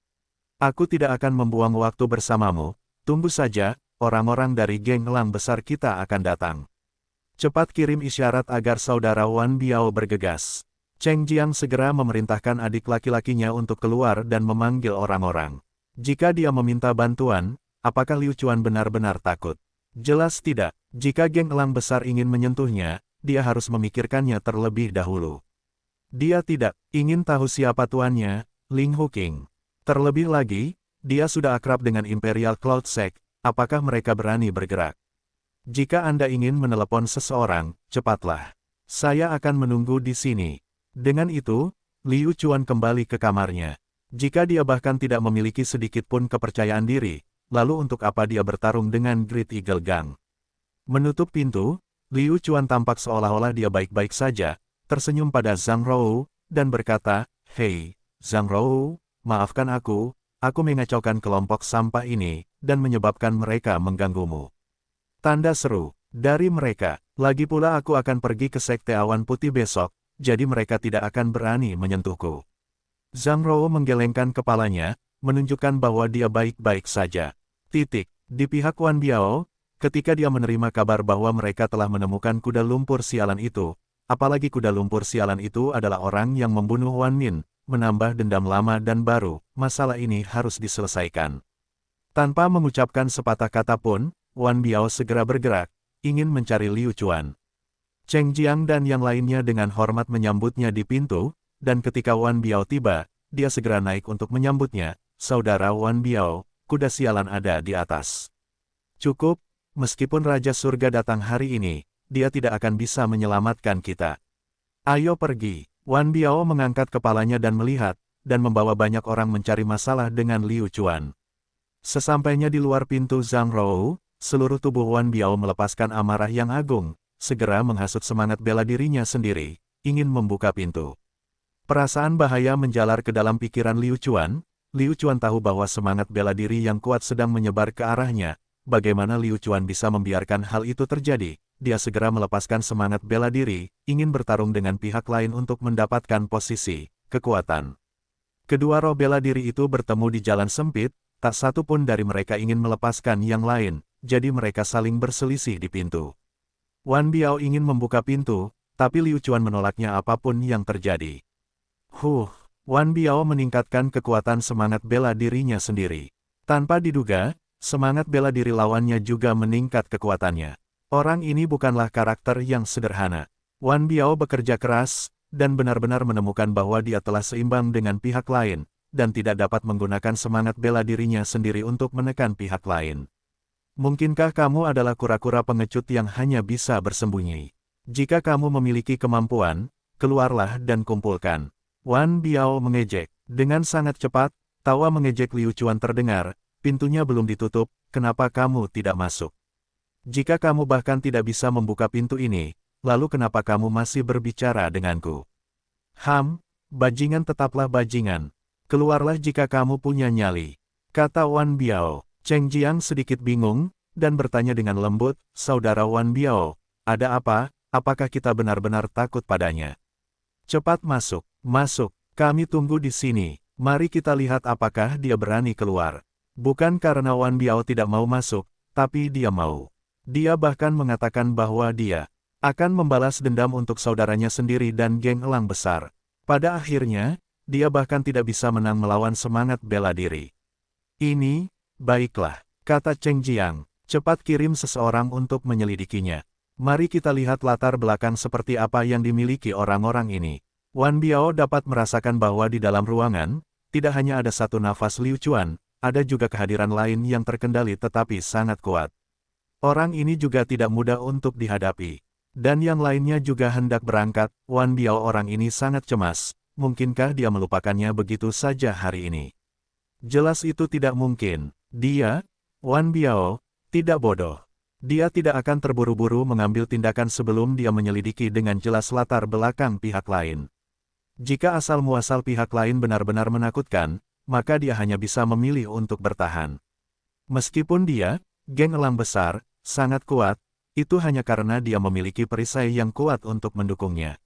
Speaker 1: Aku tidak akan membuang waktu bersamamu, tunggu saja, orang-orang dari geng elang besar kita akan datang. Cepat kirim isyarat agar saudara Wan Biao bergegas. Cheng Jiang segera memerintahkan adik laki-lakinya untuk keluar dan memanggil orang-orang. Jika dia meminta bantuan, apakah Liu Chuan benar-benar takut? Jelas tidak. Jika geng elang besar ingin menyentuhnya, dia harus memikirkannya terlebih dahulu. Dia tidak ingin tahu siapa tuannya, Ling Huqing. Terlebih lagi, dia sudah akrab dengan Imperial Cloud Sect, apakah mereka berani bergerak? Jika Anda ingin menelepon seseorang, cepatlah. Saya akan menunggu di sini. Dengan itu, Liu Chuan kembali ke kamarnya. Jika dia bahkan tidak memiliki sedikit pun kepercayaan diri, lalu untuk apa dia bertarung dengan Great Eagle Gang? Menutup pintu, Liu Chuan tampak seolah-olah dia baik-baik saja, tersenyum pada Zhang Rou, dan berkata, "Hei, Zhang Rou, maafkan aku mengacaukan kelompok sampah ini, dan menyebabkan mereka mengganggumu." Tanda seru, dari mereka, lagi pula aku akan pergi ke Sekte Awan Putih besok, jadi mereka tidak akan berani menyentuhku. Zhang Rou menggelengkan kepalanya, menunjukkan bahwa dia baik-baik saja. Di pihak Wan Biao, ketika dia menerima kabar bahwa mereka telah menemukan kuda lumpur sialan itu, apalagi kuda lumpur sialan itu adalah orang yang membunuh Wan Min, menambah dendam lama dan baru, masalah ini harus diselesaikan. Tanpa mengucapkan sepatah kata pun, Wan Biao segera bergerak, ingin mencari Liu Chuan. Cheng Jiang dan yang lainnya dengan hormat menyambutnya di pintu, dan ketika Wan Biao tiba, dia segera naik untuk menyambutnya. Saudara Wan Biao, kuda sialan ada di atas. Cukup, meskipun Raja Surga datang hari ini, dia tidak akan bisa menyelamatkan kita. Ayo pergi. Wan Biao mengangkat kepalanya dan melihat, dan membawa banyak orang mencari masalah dengan Liu Chuan. Sesampainya di luar pintu Zhang Rou, seluruh tubuh Wan Biao melepaskan amarah yang agung, segera menghasut semangat bela dirinya sendiri, ingin membuka pintu. Perasaan bahaya menjalar ke dalam pikiran Liu Chuan. Liu Chuan tahu bahwa semangat bela diri yang kuat sedang menyebar ke arahnya. Bagaimana Liu Chuan bisa membiarkan hal itu terjadi? Dia segera melepaskan semangat bela diri, ingin bertarung dengan pihak lain untuk mendapatkan posisi, kekuatan. Kedua roh bela diri itu bertemu di jalan sempit, tak satu pun dari mereka ingin melepaskan yang lain, jadi mereka saling berselisih di pintu. Wan Biao ingin membuka pintu, tapi Liu Chuan menolaknya apapun yang terjadi. Wan Biao meningkatkan kekuatan semangat bela dirinya sendiri. Tanpa diduga, semangat bela diri lawannya juga meningkat kekuatannya. Orang ini bukanlah karakter yang sederhana. Wan Biao bekerja keras, dan benar-benar menemukan bahwa dia telah seimbang dengan pihak lain, dan tidak dapat menggunakan semangat bela dirinya sendiri untuk menekan pihak lain. Mungkinkah kamu adalah kura-kura pengecut yang hanya bisa bersembunyi? Jika kamu memiliki kemampuan, keluarlah dan kumpulkan. Wan Biao mengejek. Dengan sangat cepat, tawa mengejek Liu Chuan terdengar, pintunya belum ditutup, kenapa kamu tidak masuk? Jika kamu bahkan tidak bisa membuka pintu ini, lalu kenapa kamu masih berbicara denganku? Bajingan tetaplah bajingan. Keluarlah jika kamu punya nyali, kata Wan Biao. Cheng Jiang sedikit bingung, dan bertanya dengan lembut, "Saudara Wan Biao, ada apa? Apakah kita benar-benar takut padanya? Cepat masuk, masuk, kami tunggu di sini. Mari kita lihat apakah dia berani keluar." Bukan karena Wan Biao tidak mau masuk, tapi dia mau. Dia bahkan mengatakan bahwa dia akan membalas dendam untuk saudaranya sendiri dan geng elang besar. Pada akhirnya, dia bahkan tidak bisa menang melawan semangat bela diri. "Ini, baiklah," kata Cheng Jiang, "cepat kirim seseorang untuk menyelidikinya. Mari kita lihat latar belakang seperti apa yang dimiliki orang-orang ini." Wan Biao dapat merasakan bahwa di dalam ruangan, tidak hanya ada satu nafas Liu Chuan, ada juga kehadiran lain yang terkendali tetapi sangat kuat. Orang ini juga tidak mudah untuk dihadapi. Dan yang lainnya juga hendak berangkat. Wan Biao orang ini sangat cemas, mungkinkah dia melupakannya begitu saja hari ini? Jelas itu tidak mungkin. Dia, Wan Biao, tidak bodoh. Dia tidak akan terburu-buru mengambil tindakan sebelum dia menyelidiki dengan jelas latar belakang pihak lain. Jika asal-muasal pihak lain benar-benar menakutkan, maka dia hanya bisa memilih untuk bertahan. Meskipun dia, geng elang besar, sangat kuat, itu hanya karena dia memiliki perisai yang kuat untuk mendukungnya.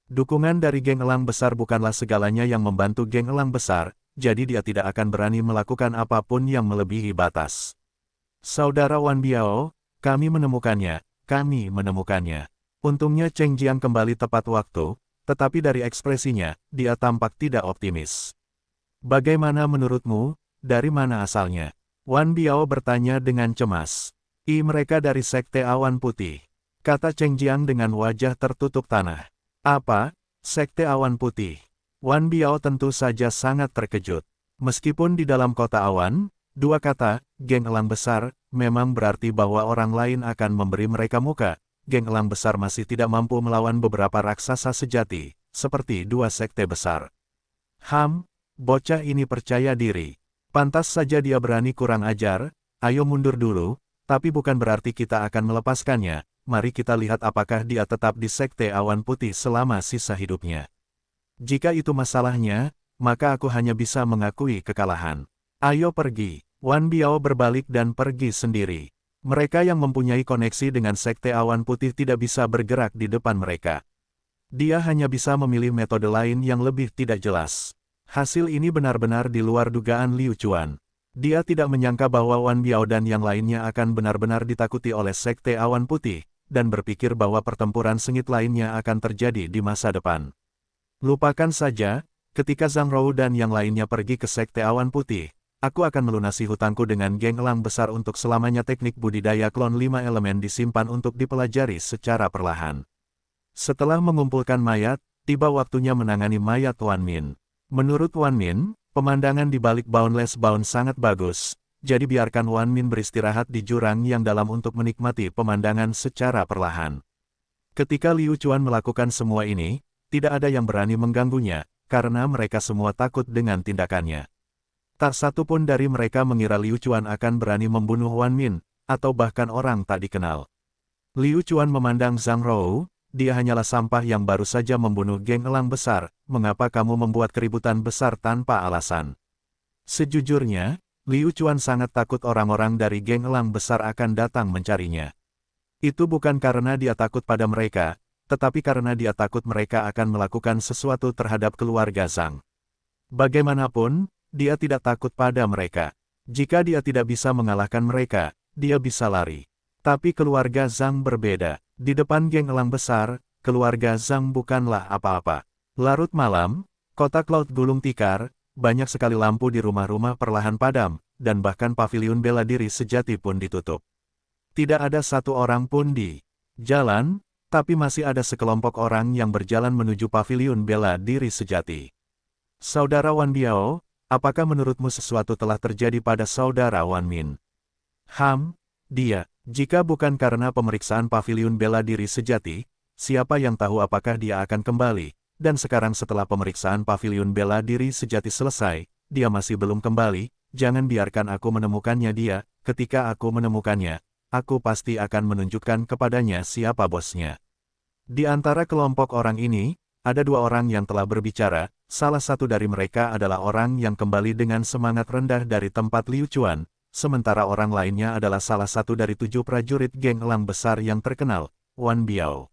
Speaker 1: Dukungan dari geng elang besar bukanlah segalanya yang membantu geng elang besar, jadi dia tidak akan berani melakukan apapun yang melebihi batas. "Saudara Wan Biao, kami menemukannya, kami menemukannya." Untungnya Cheng Jiang kembali tepat waktu, tetapi dari ekspresinya, dia tampak tidak optimis. "Bagaimana menurutmu, dari mana asalnya?" Wan Biao bertanya dengan cemas. Mereka dari Sekte Awan Putih," kata Cheng Jiang dengan wajah tertutup tanah. "Apa? Sekte Awan Putih?" Wan Biao tentu saja sangat terkejut. Meskipun di dalam kota awan, dua kata, geng elang besar, memang berarti bahwa orang lain akan memberi mereka muka. Geng elang besar masih tidak mampu melawan beberapa raksasa sejati, seperti dua sekte besar. Bocah ini percaya diri. Pantas saja dia berani kurang ajar. Ayo mundur dulu. Tapi bukan berarti kita akan melepaskannya. Mari kita lihat apakah dia tetap di Sekte Awan Putih selama sisa hidupnya. Jika itu masalahnya, maka aku hanya bisa mengakui kekalahan. Ayo pergi." Wan Biao berbalik dan pergi sendiri. Mereka yang mempunyai koneksi dengan Sekte Awan Putih tidak bisa bergerak di depan mereka. Dia hanya bisa memilih metode lain yang lebih tidak jelas. Hasil ini benar-benar di luar dugaan Liu Chuan. Dia tidak menyangka bahwa Wan Biao dan yang lainnya akan benar-benar ditakuti oleh Sekte Awan Putih, dan berpikir bahwa pertempuran sengit lainnya akan terjadi di masa depan. Lupakan saja, ketika Zhang Rou dan yang lainnya pergi ke Sekte Awan Putih, aku akan melunasi hutangku dengan geng elang besar untuk selamanya. Teknik budidaya klon 5 elemen disimpan untuk dipelajari secara perlahan. Setelah mengumpulkan mayat, tiba waktunya menangani mayat Wan Min. Menurut Wan Min, pemandangan di balik Boundless Bound sangat bagus, jadi biarkan Wan Min beristirahat di jurang yang dalam untuk menikmati pemandangan secara perlahan. Ketika Liu Chuan melakukan semua ini, tidak ada yang berani mengganggunya, karena mereka semua takut dengan tindakannya. Tak satu pun dari mereka mengira Liu Chuan akan berani membunuh Wan Min, atau bahkan orang tak dikenal. Liu Chuan memandang Zhang Rou. Dia hanyalah sampah yang baru saja membunuh geng elang besar. Mengapa kamu membuat keributan besar tanpa alasan? Sejujurnya, Liu Chuan sangat takut orang-orang dari geng elang besar akan datang mencarinya. Itu bukan karena dia takut pada mereka, tetapi karena dia takut mereka akan melakukan sesuatu terhadap keluarga Zhang. Bagaimanapun, dia tidak takut pada mereka. Jika dia tidak bisa mengalahkan mereka, dia bisa lari. Tapi keluarga Zhang berbeda. Di depan geng elang besar, keluarga Zhang bukanlah apa-apa. Larut malam, kota Cloud gulung tikar, banyak sekali lampu di rumah-rumah perlahan padam, dan bahkan paviliun bela diri sejati pun ditutup. Tidak ada satu orang pun di jalan, tapi masih ada sekelompok orang yang berjalan menuju paviliun bela diri sejati. "Saudara Wan Biao, apakah menurutmu sesuatu telah terjadi pada saudara Wan Min?" Dia. Jika bukan karena pemeriksaan paviliun bela diri sejati, siapa yang tahu apakah dia akan kembali, dan sekarang setelah pemeriksaan paviliun bela diri sejati selesai, dia masih belum kembali. Jangan biarkan aku menemukannya dia. Ketika aku menemukannya, aku pasti akan menunjukkan kepadanya siapa bosnya. Di antara kelompok orang ini, ada dua orang yang telah berbicara. Salah satu dari mereka adalah orang yang kembali dengan semangat rendah dari tempat Liu Chuan. sementara orang lainnya adalah salah satu dari 7 prajurit geng elang besar yang terkenal, Wan Biao.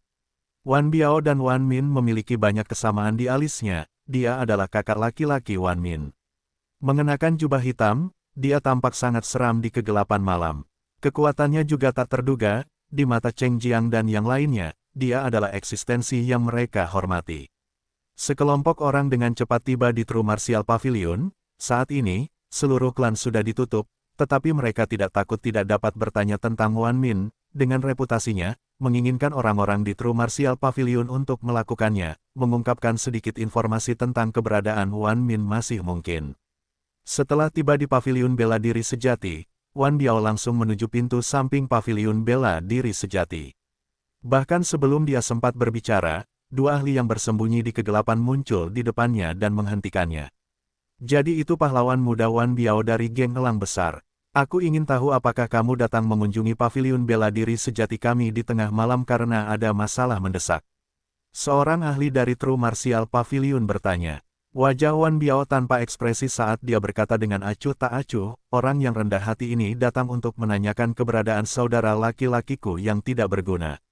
Speaker 1: Wan Biao dan Wan Min memiliki banyak kesamaan di alisnya, dia adalah kakak laki-laki Wan Min. Mengenakan jubah hitam, dia tampak sangat seram di kegelapan malam. Kekuatannya juga tak terduga, di mata Cheng Jiang dan yang lainnya, dia adalah eksistensi yang mereka hormati. Sekelompok orang dengan cepat tiba di True Martial Pavilion. Saat ini, seluruh klan sudah ditutup, tetapi mereka tidak takut tidak dapat bertanya tentang Wan Min. Dengan reputasinya, menginginkan orang-orang di True Martial Pavilion untuk melakukannya, mengungkapkan sedikit informasi tentang keberadaan Wan Min masih mungkin. Setelah tiba di Paviliun Bela Diri Sejati, Wan Biao langsung menuju pintu samping Paviliun Bela Diri Sejati. Bahkan sebelum dia sempat berbicara, 2 ahli yang bersembunyi di kegelapan muncul di depannya dan menghentikannya. Jadi itu pahlawan muda Wan Biao dari geng elang besar. Aku ingin tahu apakah kamu datang mengunjungi Paviliun Bela Diri Sejati kami di tengah malam karena ada masalah mendesak. Seorang ahli dari True Martial Pavilion bertanya. Wajah Wan Biao tanpa ekspresi saat dia berkata dengan acuh tak acuh, orang yang rendah hati ini datang untuk menanyakan keberadaan saudara laki-lakiku yang tidak berguna.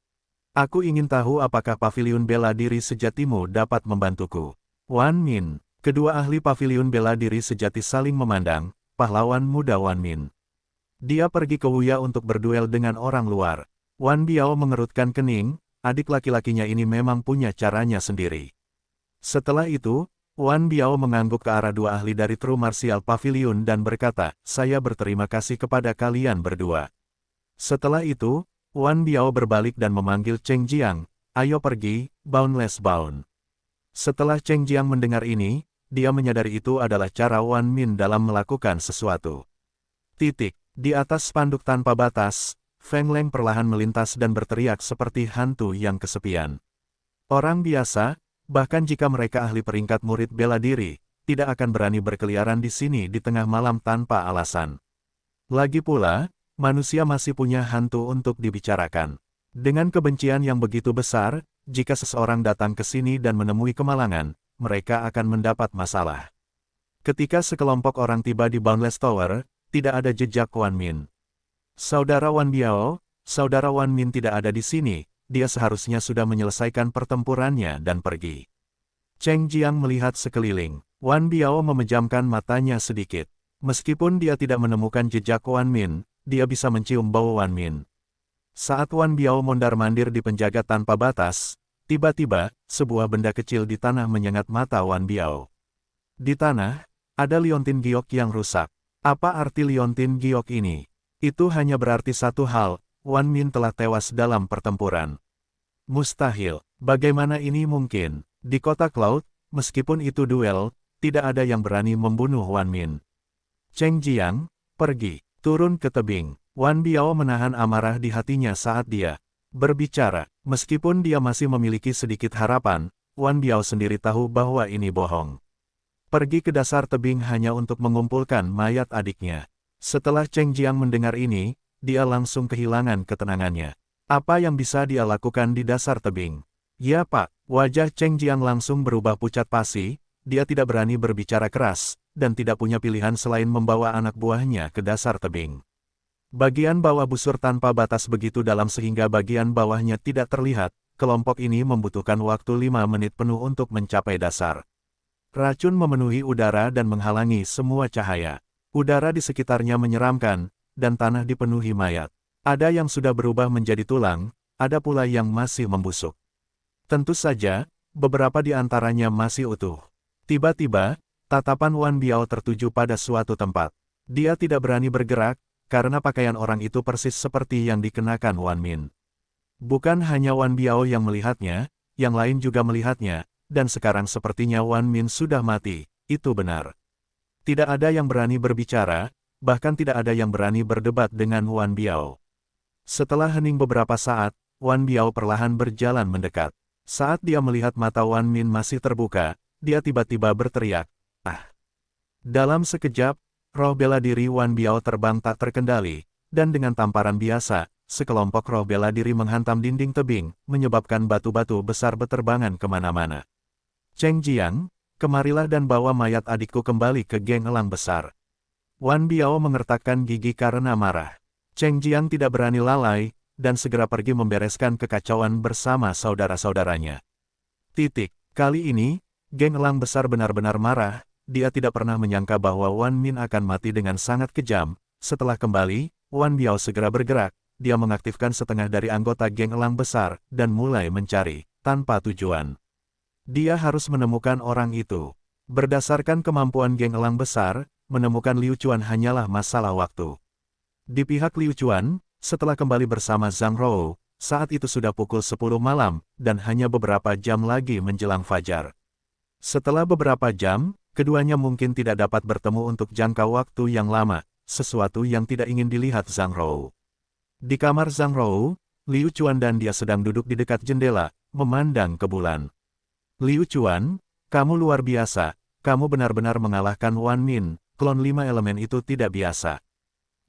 Speaker 1: Aku ingin tahu apakah Paviliun Bela Diri Sejatimu dapat membantuku. Wan Min. Kedua ahli Paviliun Bela Diri Sejati saling memandang, pahlawan muda Wan Min. Dia pergi ke Wuya untuk berduel dengan orang luar. Wan Biao mengerutkan kening, adik laki-lakinya ini memang punya caranya sendiri. Setelah itu, Wan Biao mengangguk ke arah 2 ahli dari True Martial Pavilion dan berkata, saya berterima kasih kepada kalian berdua. Setelah itu, Wan Biao berbalik dan memanggil Cheng Jiang, ayo pergi, Boundless Bound. Setelah Cheng Jiang mendengar ini, dia menyadari itu adalah cara Wan Min dalam melakukan sesuatu. Di atas spanduk tanpa batas, Feng Leng perlahan melintas dan berteriak seperti hantu yang kesepian. Orang biasa, bahkan jika mereka ahli peringkat murid bela diri, tidak akan berani berkeliaran di sini di tengah malam tanpa alasan. Lagi pula, manusia masih punya hantu untuk dibicarakan. Dengan kebencian yang begitu besar, jika seseorang datang ke sini dan menemui kemalangan, mereka akan mendapat masalah. Ketika sekelompok orang tiba di Boundless Tower, tidak ada jejak Wan Min. Saudara Wan Biao, saudara Wan Min tidak ada di sini, dia seharusnya sudah menyelesaikan pertempurannya dan pergi. Cheng Jiang melihat sekeliling. Wan Biao memejamkan matanya sedikit. Meskipun dia tidak menemukan jejak Wan Min, dia bisa mencium bau Wan Min. Saat Wan Biao mondar-mandir di penjaga tanpa batas, tiba-tiba, sebuah benda kecil di tanah menyengat mata Wan Biao. Di tanah, ada liontin giok yang rusak. Apa arti liontin giok ini? Itu hanya berarti satu hal, Wan Min telah tewas dalam pertempuran. Mustahil, bagaimana ini mungkin? Di kota Cloud, meskipun itu duel, tidak ada yang berani membunuh Wan Min. Cheng Jiang, pergi, turun ke tebing. Wan Biao menahan amarah di hatinya saat dia berbicara. Meskipun dia masih memiliki sedikit harapan, Wan Biao sendiri tahu bahwa ini bohong. Pergi ke dasar tebing hanya untuk mengumpulkan mayat adiknya. Setelah Cheng Jiang mendengar ini, dia langsung kehilangan ketenangannya. Apa yang bisa dia lakukan di dasar tebing? Ya Pak, wajah Cheng Jiang langsung berubah pucat pasi, dia tidak berani berbicara keras, dan tidak punya pilihan selain membawa anak buahnya ke dasar tebing. Bagian bawah busur tanpa batas begitu dalam sehingga bagian bawahnya tidak terlihat, kelompok ini membutuhkan waktu 5 menit penuh untuk mencapai dasar. Racun memenuhi udara dan menghalangi semua cahaya. Udara di sekitarnya menyeramkan, dan tanah dipenuhi mayat. Ada yang sudah berubah menjadi tulang, ada pula yang masih membusuk. Tentu saja, beberapa di antaranya masih utuh. Tiba-tiba, tatapan Wan Biao tertuju pada suatu tempat. Dia tidak berani bergerak, karena pakaian orang itu persis seperti yang dikenakan Wan Min. Bukan hanya Wan Biao yang melihatnya, yang lain juga melihatnya. Dan sekarang sepertinya Wan Min sudah mati, itu benar. Tidak ada yang berani berbicara, bahkan tidak ada yang berani berdebat dengan Wan Biao. Setelah hening beberapa saat, Wan Biao perlahan berjalan mendekat. Saat dia melihat mata Wan Min masih terbuka, dia tiba-tiba berteriak, "Ah!" Dalam sekejap, roh bela diri Wan Biao terbang tak terkendali, dan dengan tamparan biasa, sekelompok roh bela diri menghantam dinding tebing, menyebabkan batu-batu besar beterbangan kemana-mana. Cheng Jiang, kemarilah dan bawa mayat adikku kembali ke geng elang besar. Wan Biao mengertakkan gigi karena marah. Cheng Jiang tidak berani lalai, dan segera pergi membereskan kekacauan bersama saudara-saudaranya. Kali ini, geng elang besar benar-benar marah, dia tidak pernah menyangka bahwa Wan Min akan mati dengan sangat kejam. Setelah kembali, Wan Biao segera bergerak, dia mengaktifkan setengah dari anggota geng elang besar, dan mulai mencari, tanpa tujuan. Dia harus menemukan orang itu. Berdasarkan kemampuan geng elang besar, menemukan Liu Chuan hanyalah masalah waktu. Di pihak Liu Chuan, setelah kembali bersama Zhang Rou, saat itu sudah pukul 10 malam, dan hanya beberapa jam lagi menjelang fajar. Setelah beberapa jam, keduanya mungkin tidak dapat bertemu untuk jangka waktu yang lama, sesuatu yang tidak ingin dilihat Zhang Rou. Di kamar Zhang Rou, Liu Chuan dan dia sedang duduk di dekat jendela, memandang ke bulan. Liu Chuan, kamu luar biasa, kamu benar-benar mengalahkan Wan Min, klon 5 elemen itu tidak biasa.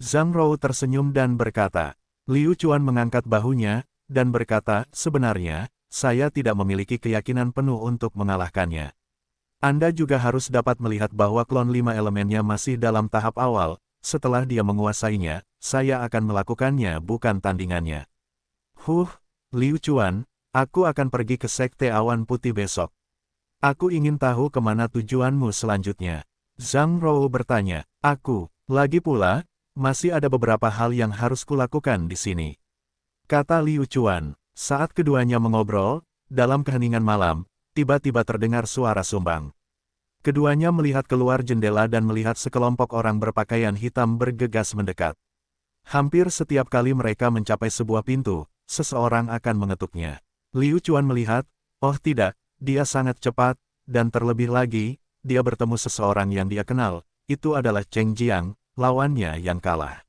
Speaker 1: Zhang Rou tersenyum dan berkata. Liu Chuan mengangkat bahunya, dan berkata, sebenarnya, saya tidak memiliki keyakinan penuh untuk mengalahkannya. Anda juga harus dapat melihat bahwa klon 5 elemennya masih dalam tahap awal, setelah dia menguasainya, saya akan melakukannya bukan tandingannya. Liu Chuan, aku akan pergi ke Sekte Awan Putih besok. Aku ingin tahu kemana tujuanmu selanjutnya. Zhang Rou bertanya, lagi pula, masih ada beberapa hal yang harus kulakukan di sini. Kata Liu Chuan, saat keduanya mengobrol, dalam keheningan malam, tiba-tiba terdengar suara sumbang. Keduanya melihat keluar jendela dan melihat sekelompok orang berpakaian hitam bergegas mendekat. Hampir setiap kali mereka mencapai sebuah pintu, seseorang akan mengetuknya. Liu Chuan melihat, oh tidak, dia sangat cepat, dan terlebih lagi, dia bertemu seseorang yang dia kenal, itu adalah Cheng Jiang, lawannya yang kalah.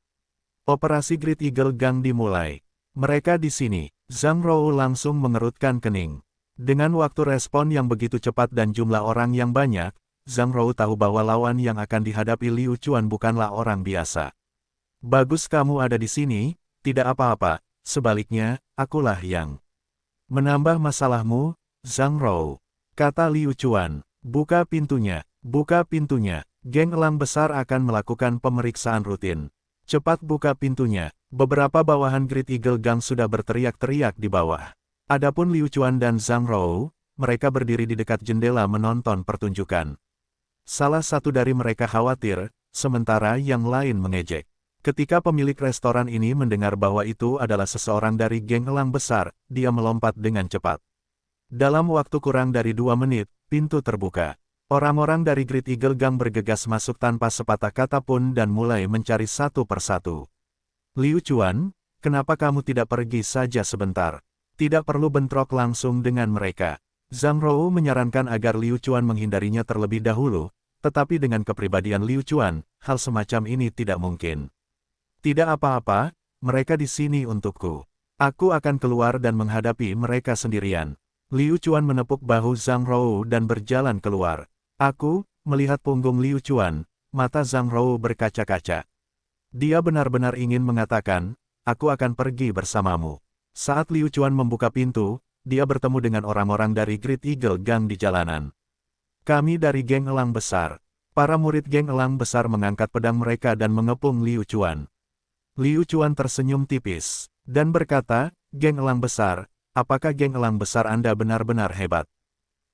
Speaker 1: Operasi Great Eagle Gang dimulai. Mereka di sini. Zhang Rou langsung mengerutkan kening. Dengan waktu respon yang begitu cepat dan jumlah orang yang banyak, Zhang Rou tahu bahwa lawan yang akan dihadapi Liu Chuan bukanlah orang biasa. Bagus kamu ada di sini, tidak apa-apa, sebaliknya, akulah yang menambah masalahmu, Zhang Rou. Kata Liu Chuan, buka pintunya, geng elang besar akan melakukan pemeriksaan rutin. Cepat buka pintunya, beberapa bawahan Great Eagle Gang sudah berteriak-teriak di bawah. Adapun Liu Chuan dan Zhang Rou, mereka berdiri di dekat jendela menonton pertunjukan. Salah satu dari mereka khawatir, sementara yang lain mengejek. Ketika pemilik restoran ini mendengar bahwa itu adalah seseorang dari geng elang besar, dia melompat dengan cepat. Dalam waktu kurang dari 2 menit, pintu terbuka. Orang-orang dari Great Eagle Gang bergegas masuk tanpa sepatah kata pun dan mulai mencari satu persatu. Liu Chuan, kenapa kamu tidak pergi saja sebentar? Tidak perlu bentrok langsung dengan mereka. Zhang Rou menyarankan agar Liu Chuan menghindarinya terlebih dahulu, tetapi dengan kepribadian Liu Chuan, hal semacam ini tidak mungkin. Tidak apa-apa, mereka di sini untukku. Aku akan keluar dan menghadapi mereka sendirian. Liu Chuan menepuk bahu Zhang Rou dan berjalan keluar. Melihat punggung Liu Chuan, mata Zhang Rou berkaca-kaca. Dia benar-benar ingin mengatakan, aku akan pergi bersamamu. Saat Liu Chuan membuka pintu, dia bertemu dengan orang-orang dari Great Eagle Gang di jalanan. Kami dari geng elang besar. Para murid geng elang besar mengangkat pedang mereka dan mengepung Liu Chuan. Liu Chuan tersenyum tipis, dan berkata, geng elang besar, apakah geng elang besar Anda benar-benar hebat?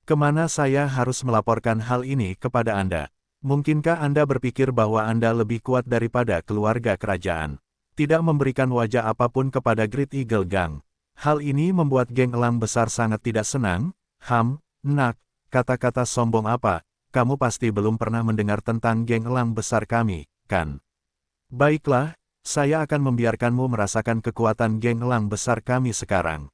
Speaker 1: Kemana saya harus melaporkan hal ini kepada Anda? Mungkinkah Anda berpikir bahwa Anda lebih kuat daripada keluarga kerajaan? Tidak memberikan wajah apapun kepada Great Eagle Gang. Hal ini membuat geng elang besar sangat tidak senang. Nak, kata-kata sombong apa? Kamu pasti belum pernah mendengar tentang geng elang besar kami, kan? Baiklah, saya akan membiarkanmu merasakan kekuatan geng elang besar kami sekarang.